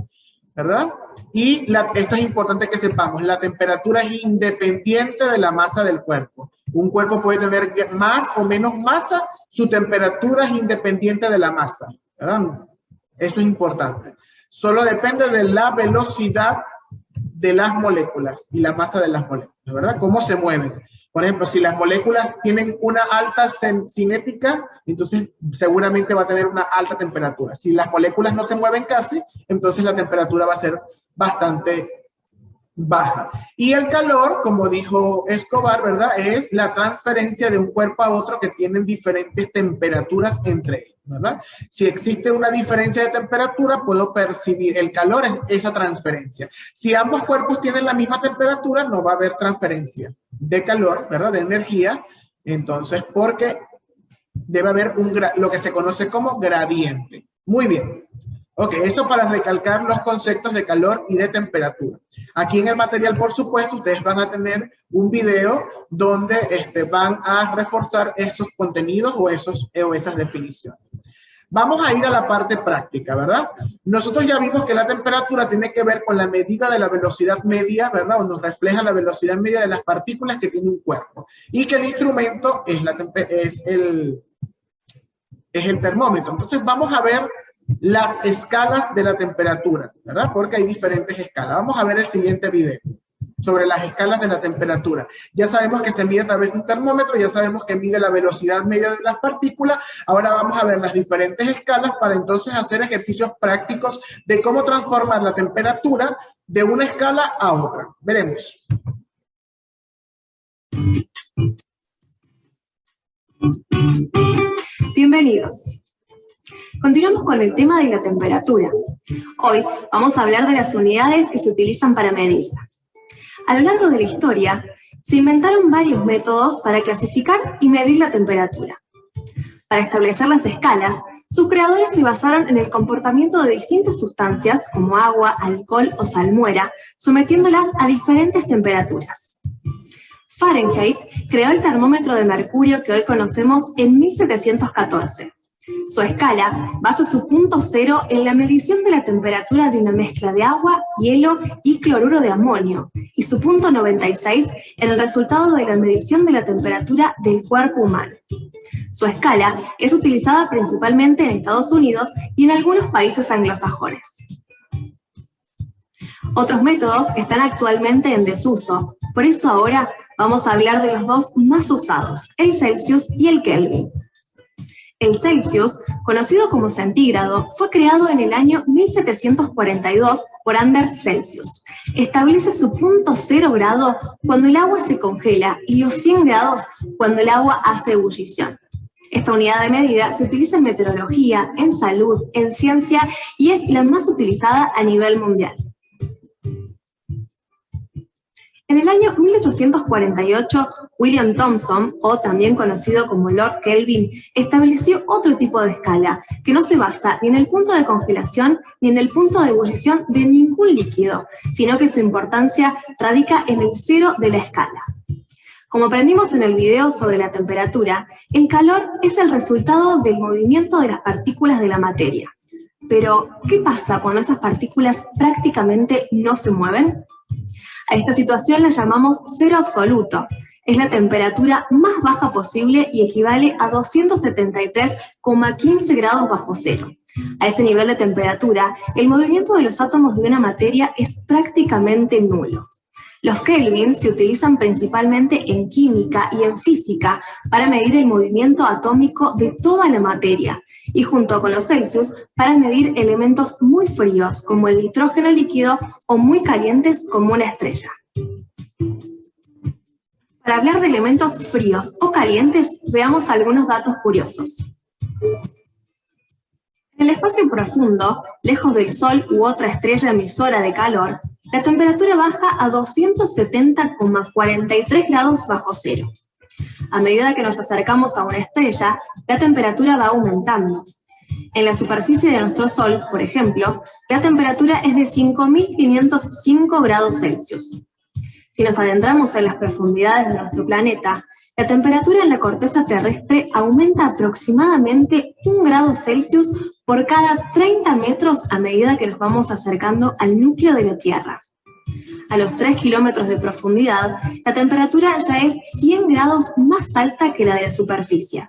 ¿verdad? Y esto es importante que sepamos, la temperatura es independiente de la masa del cuerpo. Un cuerpo puede tener más o menos masa, su temperatura es independiente de la masa, ¿verdad? Eso es importante. Solo depende de la velocidad de las moléculas y la masa de las moléculas, ¿verdad? Cómo se mueven. Por ejemplo, si las moléculas tienen una alta cinética, entonces seguramente va a tener una alta temperatura. Si las moléculas no se mueven casi, entonces la temperatura va a ser bastante baja. Y el calor, como dijo Escobar, ¿verdad? Es la transferencia de un cuerpo a otro que tienen diferentes temperaturas entre ellos, ¿verdad? Si existe una diferencia de temperatura, puedo percibir el calor en esa transferencia. Si ambos cuerpos tienen la misma temperatura, no va a haber transferencia de calor, ¿verdad? De energía. Entonces, porque debe haber lo que se conoce como gradiente. Muy bien. Ok, eso para recalcar los conceptos de calor y de temperatura. Aquí en el material, por supuesto, ustedes van a tener un video donde van a reforzar esos contenidos o esas definiciones. Vamos a ir a la parte práctica, ¿verdad? Nosotros ya vimos que la temperatura tiene que ver con la medida de la velocidad media, ¿verdad? O nos refleja la velocidad media de las partículas que tiene un cuerpo. Y que el instrumento es el termómetro. Entonces vamos a ver las escalas de la temperatura, ¿verdad? Porque hay diferentes escalas. Vamos a ver el siguiente video sobre las escalas de la temperatura. Ya sabemos que se mide a través de un termómetro, ya sabemos que mide la velocidad media de las partículas. Ahora vamos a ver las diferentes escalas para entonces hacer ejercicios prácticos de cómo transformar la temperatura de una escala a otra. Veremos. Bienvenidos. Continuamos con el tema de la temperatura. Hoy vamos a hablar de las unidades que se utilizan para medirla. A lo largo de la historia, se inventaron varios métodos para clasificar y medir la temperatura. Para establecer las escalas, sus creadores se basaron en el comportamiento de distintas sustancias como agua, alcohol o salmuera, sometiéndolas a diferentes temperaturas. Fahrenheit creó el termómetro de mercurio que hoy conocemos en 1714. Su escala basa su punto cero en la medición de la temperatura de una mezcla de agua, hielo y cloruro de amonio, y su punto 96 en el resultado de la medición de la temperatura del cuerpo humano. Su escala es utilizada principalmente en Estados Unidos y en algunos países anglosajones. Otros métodos están actualmente en desuso, por eso ahora vamos a hablar de los dos más usados, el Celsius y el Kelvin. El Celsius, conocido como centígrado, fue creado en el año 1742 por Anders Celsius. Establece su punto 0 grado cuando el agua se congela y los 100 grados cuando el agua hace ebullición. Esta unidad de medida se utiliza en meteorología, en salud, en ciencia y es la más utilizada a nivel mundial. En el año 1848, William Thomson, o también conocido como Lord Kelvin, estableció otro tipo de escala, que no se basa ni en el punto de congelación ni en el punto de ebullición de ningún líquido, sino que su importancia radica en el cero de la escala. Como aprendimos en el video sobre la temperatura, el calor es el resultado del movimiento de las partículas de la materia. Pero, ¿qué pasa cuando esas partículas prácticamente no se mueven? A esta situación la llamamos cero absoluto. Es la temperatura más baja posible y equivale a 273,15 grados bajo cero. A ese nivel de temperatura, el movimiento de los átomos de una materia es prácticamente nulo. Los Kelvin se utilizan principalmente en química y en física para medir el movimiento atómico de toda la materia, y junto con los Celsius para medir elementos muy fríos como el nitrógeno líquido o muy calientes como una estrella. Para hablar de elementos fríos o calientes, veamos algunos datos curiosos. En el espacio profundo, lejos del Sol u otra estrella emisora de calor, la temperatura baja a 270,43 grados bajo cero. A medida que nos acercamos a una estrella, la temperatura va aumentando. En la superficie de nuestro Sol, por ejemplo, la temperatura es de 5.505 grados Celsius. Si nos adentramos en las profundidades de nuestro planeta, la temperatura en la corteza terrestre aumenta aproximadamente 1 grado Celsius por cada 30 metros a medida que nos vamos acercando al núcleo de la Tierra. A los 3 kilómetros de profundidad, la temperatura ya es 100 grados más alta que la de la superficie.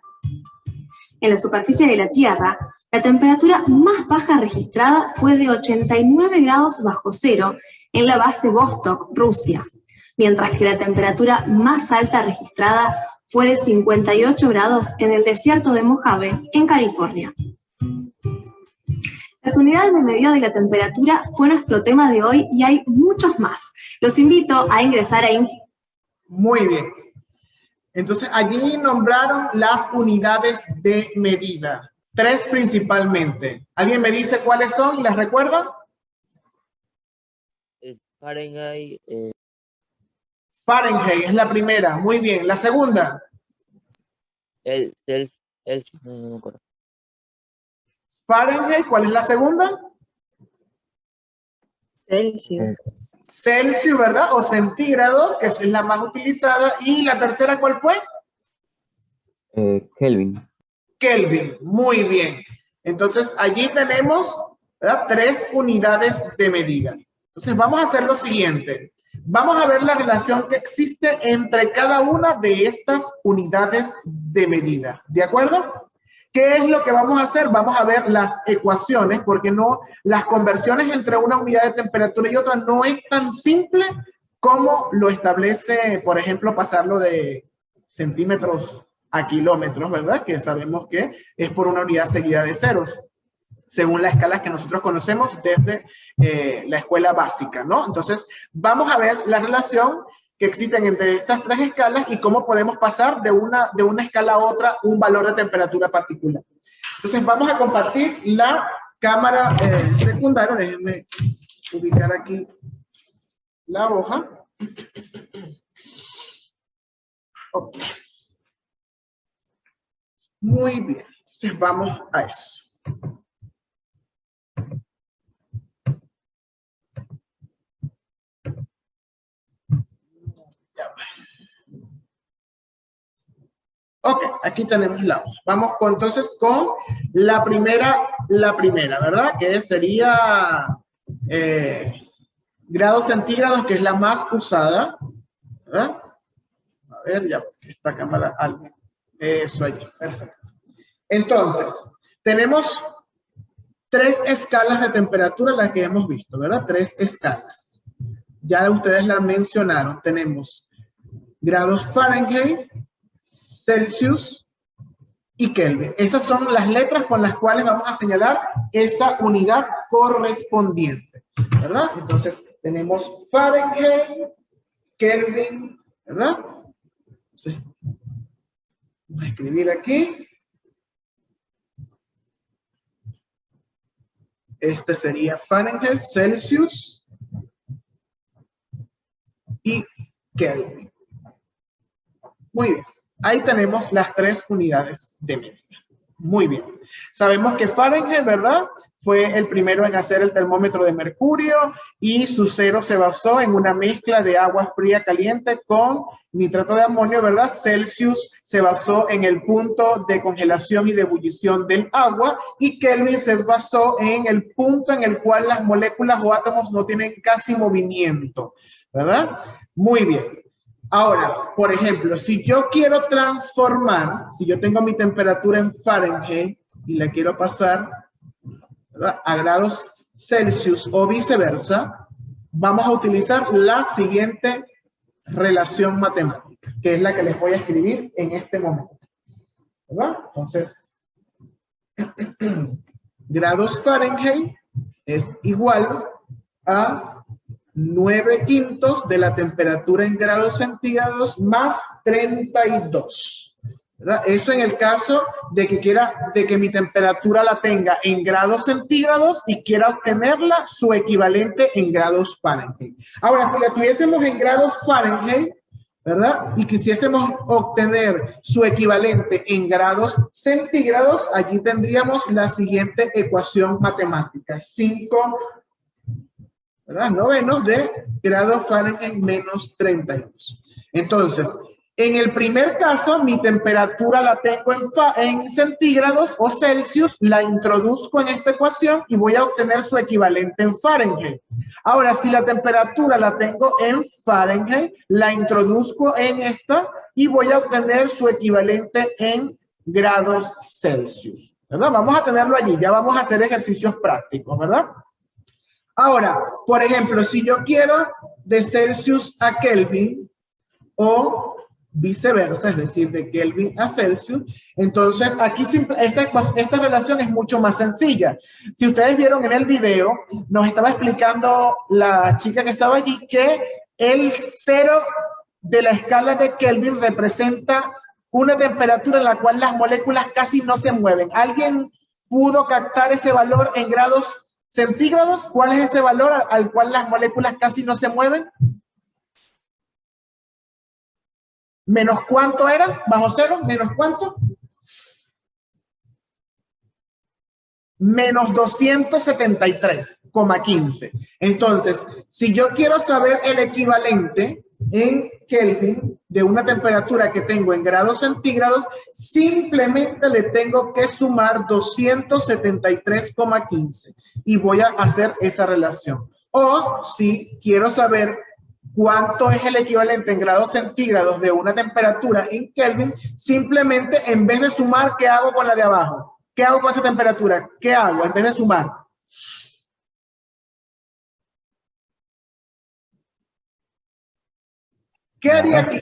En la superficie de la Tierra, la temperatura más baja registrada fue de 89 grados bajo cero en la base Vostok, Rusia, mientras que la temperatura más alta registrada fue de 58 grados en el desierto de Mojave, en California. Las unidades de medida de la temperatura fue nuestro tema de hoy y hay muchos más. Los invito a ingresar a Muy bien. Entonces, allí nombraron las unidades de medida. 3 principalmente. ¿Alguien me dice cuáles son y las recuerda? Fahrenheit. Fahrenheit es la primera. Muy bien. La segunda. No me acuerdo. Fahrenheit, ¿cuál es la segunda? Celsius. Celsius, ¿verdad? O centígrados, que es la más utilizada. ¿Y la tercera cuál fue? Kelvin. Kelvin, muy bien. Entonces, allí tenemos, ¿verdad?, 3 unidades de medida. Entonces, vamos a hacer lo siguiente. Vamos a ver la relación que existe entre cada una de estas unidades de medida. ¿De acuerdo? ¿Qué es lo que vamos a hacer? Vamos a ver las ecuaciones, porque no, las conversiones entre una unidad de temperatura y otra no es tan simple como lo establece, por ejemplo, pasarlo de centímetros a kilómetros, ¿verdad? Que sabemos que es por una unidad seguida de ceros, según las escalas que nosotros conocemos desde la escuela básica, ¿no? Entonces, vamos a ver la relación que existen entre estas 3 escalas y cómo podemos pasar de una escala a otra un valor de temperatura particular. Entonces, vamos a compartir la cámara secundaria. Déjenme ubicar aquí la hoja. Okay. Muy bien, entonces vamos a eso. Ya va. Ok, aquí tenemos la hoja. Vamos entonces con la primera, ¿verdad? Que sería grados centígrados, que es la más usada, ¿verdad? A ver, ya, esta cámara, algo. Eso allí, perfecto. Entonces, tenemos 3 escalas de temperatura, las que hemos visto, ¿verdad? 3 escalas. Ya ustedes la mencionaron. Tenemos grados Fahrenheit, Celsius y Kelvin. Esas son las letras con las cuales vamos a señalar esa unidad correspondiente, ¿verdad? Entonces, tenemos Fahrenheit, Kelvin, ¿verdad? Sí. Vamos a escribir aquí. Este sería Fahrenheit, Celsius y Kelvin. Muy bien. Ahí tenemos las 3 unidades de medida. Muy bien. Sabemos que Fahrenheit, ¿verdad?, fue el primero en hacer el termómetro de mercurio y su cero se basó en una mezcla de agua fría caliente con nitrato de amonio, ¿verdad? Celsius se basó en el punto de congelación y de ebullición del agua, y Kelvin se basó en el punto en el cual las moléculas o átomos no tienen casi movimiento, ¿verdad? Muy bien. Ahora, por ejemplo, si yo quiero transformar, si yo tengo mi temperatura en Fahrenheit y la quiero pasar, ¿verdad?, a grados Celsius o viceversa, vamos a utilizar la siguiente relación matemática, que es la que les voy a escribir en este momento, ¿verdad? Entonces, grados Fahrenheit es igual a 9/5 de la temperatura en grados centígrados más 32. ¿Verdad? Eso en el caso de que mi temperatura la tenga en grados centígrados y quiera obtenerla su equivalente en grados Fahrenheit. Ahora, si la tuviésemos en grados Fahrenheit, ¿verdad?, y quisiésemos obtener su equivalente en grados centígrados, allí tendríamos la siguiente ecuación matemática: 5, ¿verdad?, novenos de grados Fahrenheit menos 32. Entonces, en el primer caso, mi temperatura la tengo en centígrados o Celsius, la introduzco en esta ecuación y voy a obtener su equivalente en Fahrenheit. Ahora, si la temperatura la tengo en Fahrenheit, la introduzco en esta y voy a obtener su equivalente en grados Celsius, ¿verdad? Vamos a tenerlo allí, ya vamos a hacer ejercicios prácticos, ¿verdad? Ahora, por ejemplo, si yo quiero de Celsius a Kelvin o viceversa, es decir, de Kelvin a Celsius, entonces aquí esta relación es mucho más sencilla. Si ustedes vieron en el video, nos estaba explicando la chica que estaba allí que el 0 de la escala de Kelvin representa una temperatura en la cual las moléculas casi no se mueven. ¿Alguien pudo captar ese valor en grados centígrados? ¿Cuál es ese valor al cual las moléculas casi no se mueven? ¿Menos cuánto era? ¿Bajo cero? ¿Menos cuánto? Menos 273,15. Entonces, si yo quiero saber el equivalente en Kelvin de una temperatura que tengo en grados centígrados, simplemente le tengo que sumar 273,15 y voy a hacer esa relación. O si quiero saber cuánto es el equivalente en grados centígrados de una temperatura en Kelvin, simplemente en vez de sumar, ¿qué hago con la de abajo? ¿Qué hago con esa temperatura? ¿Qué hago en vez de sumar? ¿Qué haría aquí?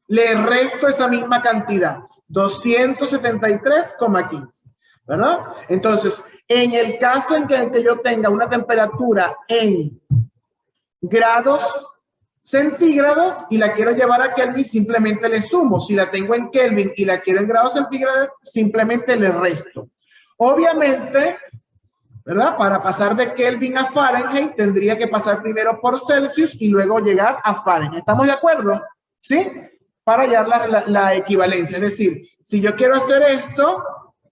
Le resto esa misma cantidad, 273,15, ¿verdad? Entonces, en el caso en que yo tenga una temperatura en grados centígrados y la quiero llevar a Kelvin, simplemente le sumo. Si la tengo en Kelvin y la quiero en grados centígrados, simplemente le resto. Obviamente, ¿verdad?, para pasar de Kelvin a Fahrenheit, tendría que pasar primero por Celsius y luego llegar a Fahrenheit. ¿Estamos de acuerdo? ¿Sí? Para hallar la equivalencia. Es decir, si yo quiero hacer esto,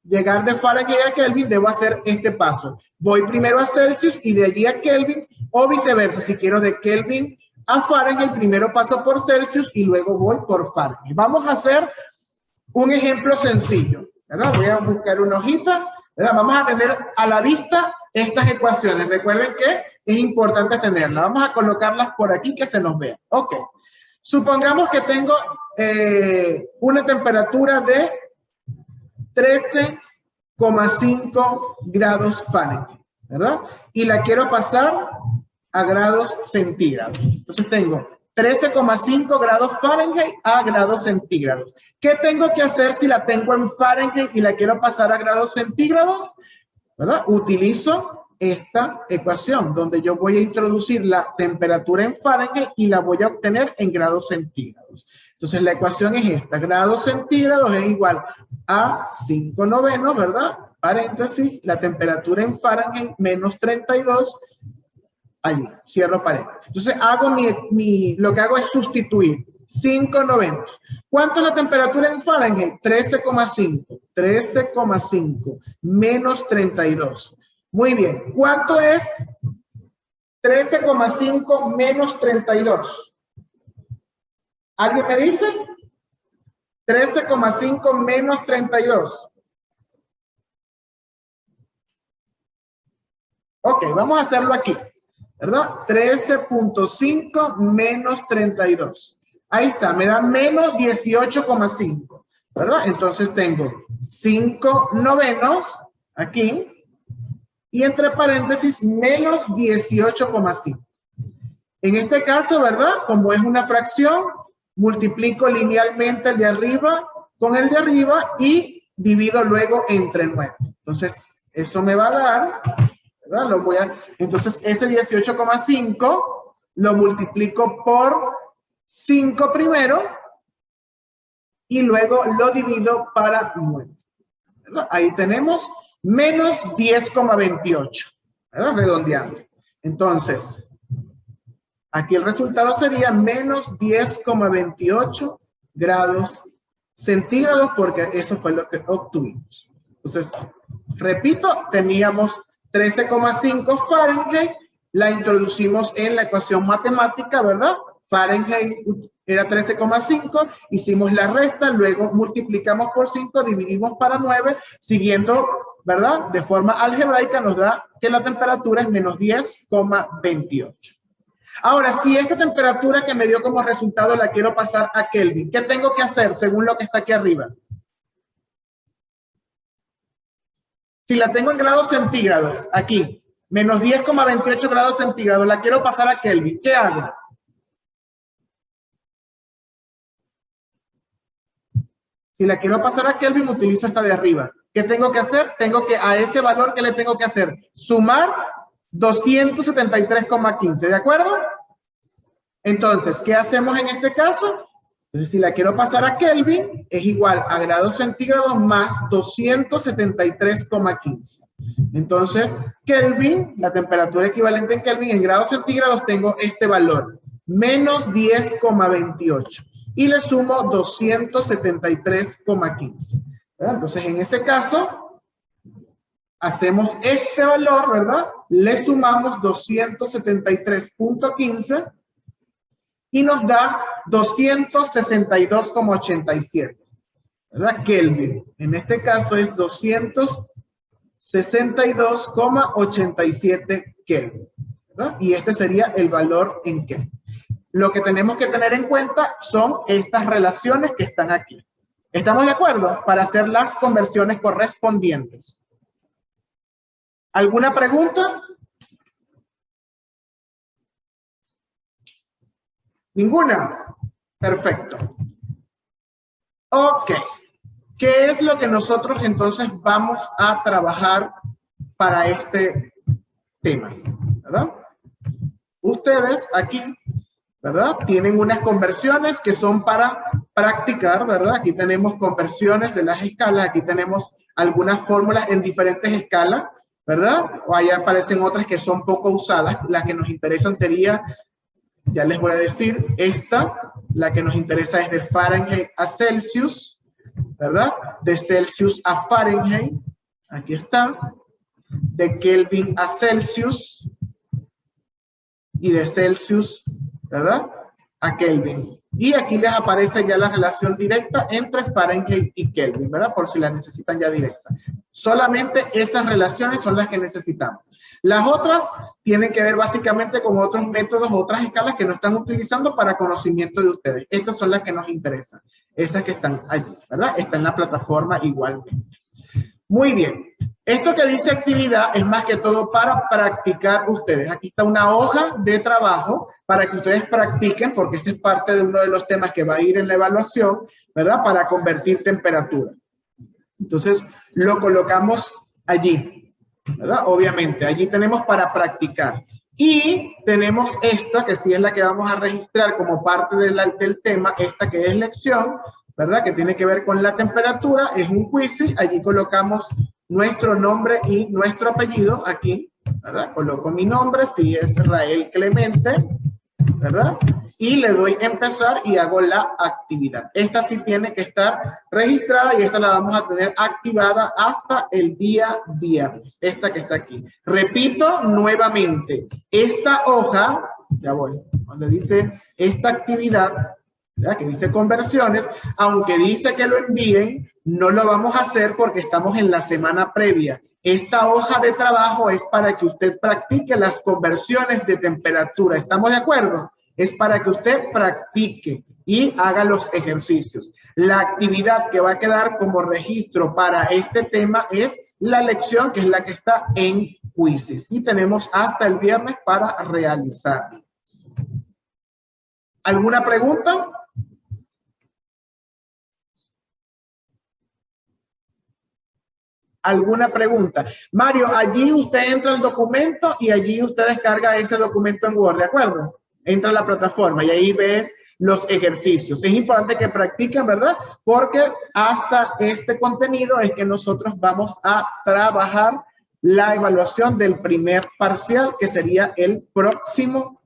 llegar de Fahrenheit a Kelvin, debo hacer este paso. Voy primero a Celsius y de allí a Kelvin, o viceversa. Si quiero de Kelvin a Fahrenheit, primero paso por Celsius y luego voy por Fahrenheit. Vamos a hacer un ejemplo sencillo, ¿verdad? Voy a buscar una hojita, ¿verdad? Vamos a tener a la vista estas ecuaciones. Recuerden que es importante tenerlas. Vamos a colocarlas por aquí que se nos vea. Ok. Supongamos que tengo una temperatura de 13,5 grados Fahrenheit, ¿verdad? Y la quiero pasar a grados centígrados. Entonces tengo 13,5 grados Fahrenheit a grados centígrados. ¿Qué tengo que hacer si la tengo en Fahrenheit y la quiero pasar a grados centígrados? ¿Verdad? Utilizo esta ecuación donde yo voy a introducir la temperatura en Fahrenheit y la voy a obtener en grados centígrados. Entonces la ecuación es esta: grados centígrados es igual a 5/9, ¿verdad? Paréntesis, la temperatura en Fahrenheit menos 32, allí, cierro paréntesis. Entonces hago lo que hago es sustituir 5/9. ¿Cuánto es la temperatura en Fahrenheit? 13,5. 13,5 menos 32. Muy bien. ¿Cuánto es 13,5 menos 32? ¿Alguien me dice? 13,5 menos 32. Ok, vamos a hacerlo aquí, ¿verdad? 13,5 menos 32. Ahí está, me da menos 18,5, ¿verdad? Entonces tengo 5/9 aquí y entre paréntesis menos 18,5. En este caso, ¿verdad? Como es una fracción, multiplico linealmente el de arriba con el de arriba y divido luego entre 9. Entonces, eso me va a dar, ¿verdad? Entonces, ese 18,5 lo multiplico por 5 primero y luego lo divido para 9. ¿Verdad? Ahí tenemos menos 10,28, ¿verdad? Redondeando. Entonces, aquí el resultado sería menos 10,28 grados centígrados porque eso fue lo que obtuvimos. Entonces, repito, teníamos 13,5 Fahrenheit, la introducimos en la ecuación matemática, ¿verdad? Fahrenheit era 13,5, hicimos la resta, luego multiplicamos por 5, dividimos para 9, siguiendo, ¿verdad? De forma algebraica nos da que la temperatura es menos 10,28. Ahora, si esta temperatura que me dio como resultado la quiero pasar a Kelvin, ¿qué tengo que hacer según lo que está aquí arriba? Si la tengo en grados centígrados, aquí, menos 10,28 grados centígrados, la quiero pasar a Kelvin, ¿qué hago? Si la quiero pasar a Kelvin, utilizo esta de arriba. ¿Qué tengo que hacer? Tengo que, a ese valor, ¿qué le tengo que hacer? Sumar 273,15, ¿de acuerdo? Entonces, ¿qué hacemos en este caso? Entonces, si la quiero pasar a Kelvin, es igual a grados centígrados más 273,15. Entonces, Kelvin, la temperatura equivalente en Kelvin, en grados centígrados tengo este valor, menos 10,28. Y le sumo 273,15. Entonces, en ese caso, hacemos este valor, ¿verdad? Le sumamos 273,15 y nos da 262,87, ¿verdad? Kelvin. En este caso es 262,87 Kelvin, ¿verdad? Y este sería el valor en Kelvin. Lo que tenemos que tener en cuenta son estas relaciones que están aquí. ¿Estamos de acuerdo? Para hacer las conversiones correspondientes. ¿Alguna pregunta? ¿Ninguna? Perfecto. Ok. ¿Qué es lo que nosotros entonces vamos a trabajar para este tema? ¿Verdad? Ustedes aquí, ¿verdad? Tienen unas conversiones que son para practicar, ¿verdad? Aquí tenemos conversiones de las escalas, aquí tenemos algunas fórmulas en diferentes escalas, ¿verdad? O allá aparecen otras que son poco usadas. Las que nos interesan sería, ya les voy a decir, esta, la que nos interesa es de Fahrenheit a Celsius, ¿verdad? De Celsius a Fahrenheit, aquí está, de Kelvin a Celsius y de Celsius, ¿verdad? A Kelvin. Y aquí les aparece ya la relación directa entre Fahrenheit y Kelvin, ¿verdad? Por si la necesitan ya directa. Solamente esas relaciones son las que necesitamos. Las otras tienen que ver básicamente con otros métodos, otras escalas que no están utilizando para conocimiento de ustedes. Estas son las que nos interesan. Esas que están allí, ¿verdad? Está en la plataforma igualmente. Muy bien. Esto que dice actividad es más que todo para practicar ustedes. Aquí está una hoja de trabajo para que ustedes practiquen, porque este es parte de uno de los temas que va a ir en la evaluación, ¿verdad? Para convertir temperatura. Entonces, lo colocamos allí, ¿verdad? Obviamente, allí tenemos para practicar. Y tenemos esta, que sí es la que vamos a registrar como parte del tema, esta que es lección, ¿verdad? Que tiene que ver con la temperatura, es un quiz, allí colocamos nuestro nombre y nuestro apellido, aquí, ¿verdad? Coloco mi nombre, si es Rael Clemente, ¿verdad? Y le doy empezar y hago la actividad. Esta sí tiene que estar registrada y esta la vamos a tener activada hasta el día viernes. Esta que está aquí. Repito nuevamente, esta hoja, ya voy, donde dice esta actividad, ¿verdad? Que dice conversiones, aunque dice que lo envíen, no lo vamos a hacer porque estamos en la semana previa. Esta hoja de trabajo es para que usted practique las conversiones de temperatura. ¿Estamos de acuerdo? Es para que usted practique y haga los ejercicios. La actividad que va a quedar como registro para este tema es la lección, que es la que está en quizzes. Y tenemos hasta el viernes para realizarla. ¿Alguna pregunta? ¿Alguna pregunta? Mario, allí usted entra al documento y allí usted descarga ese documento en Word, ¿de acuerdo? Entra a la plataforma y ahí ve los ejercicios. Es importante que practiquen, ¿verdad? Porque hasta este contenido es que nosotros vamos a trabajar la evaluación del primer parcial, que sería el próximo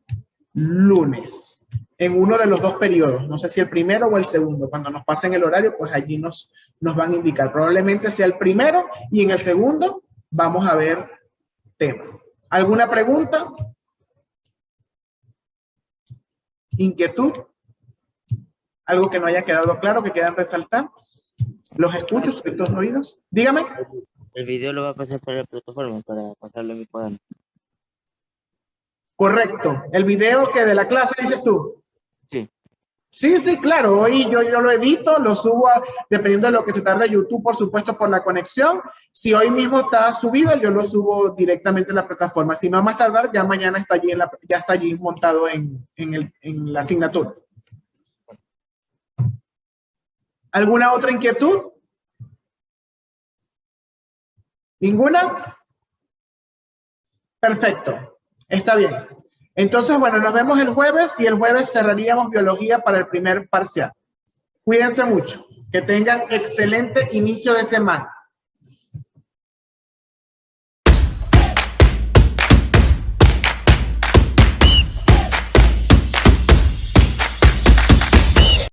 lunes, en uno de los dos periodos. No sé si el primero o el segundo. Cuando nos pasen el horario, pues allí nos van a indicar. Probablemente sea el primero y en el segundo vamos a ver tema. ¿Alguna pregunta? ¿Inquietud? ¿Algo que no haya quedado claro, que quieran resaltar? ¿Los escucho, estos oídos? Dígame. El video lo va a pasar por la plataforma para pasarlo en mi cuaderno. Correcto. ¿El video que de la clase dices tú? Sí. Sí, claro. Hoy yo lo edito, lo subo dependiendo de lo que se tarde YouTube, por supuesto, por la conexión. Si hoy mismo está subido, yo lo subo directamente en la plataforma. Si no, a más tardar, ya mañana está allí, ya está allí montado en la asignatura. ¿Alguna otra inquietud? ¿Ninguna? Perfecto. Está bien. Entonces, bueno, nos vemos el jueves y el jueves cerraríamos biología para el primer parcial. Cuídense mucho. Que tengan excelente inicio de semana.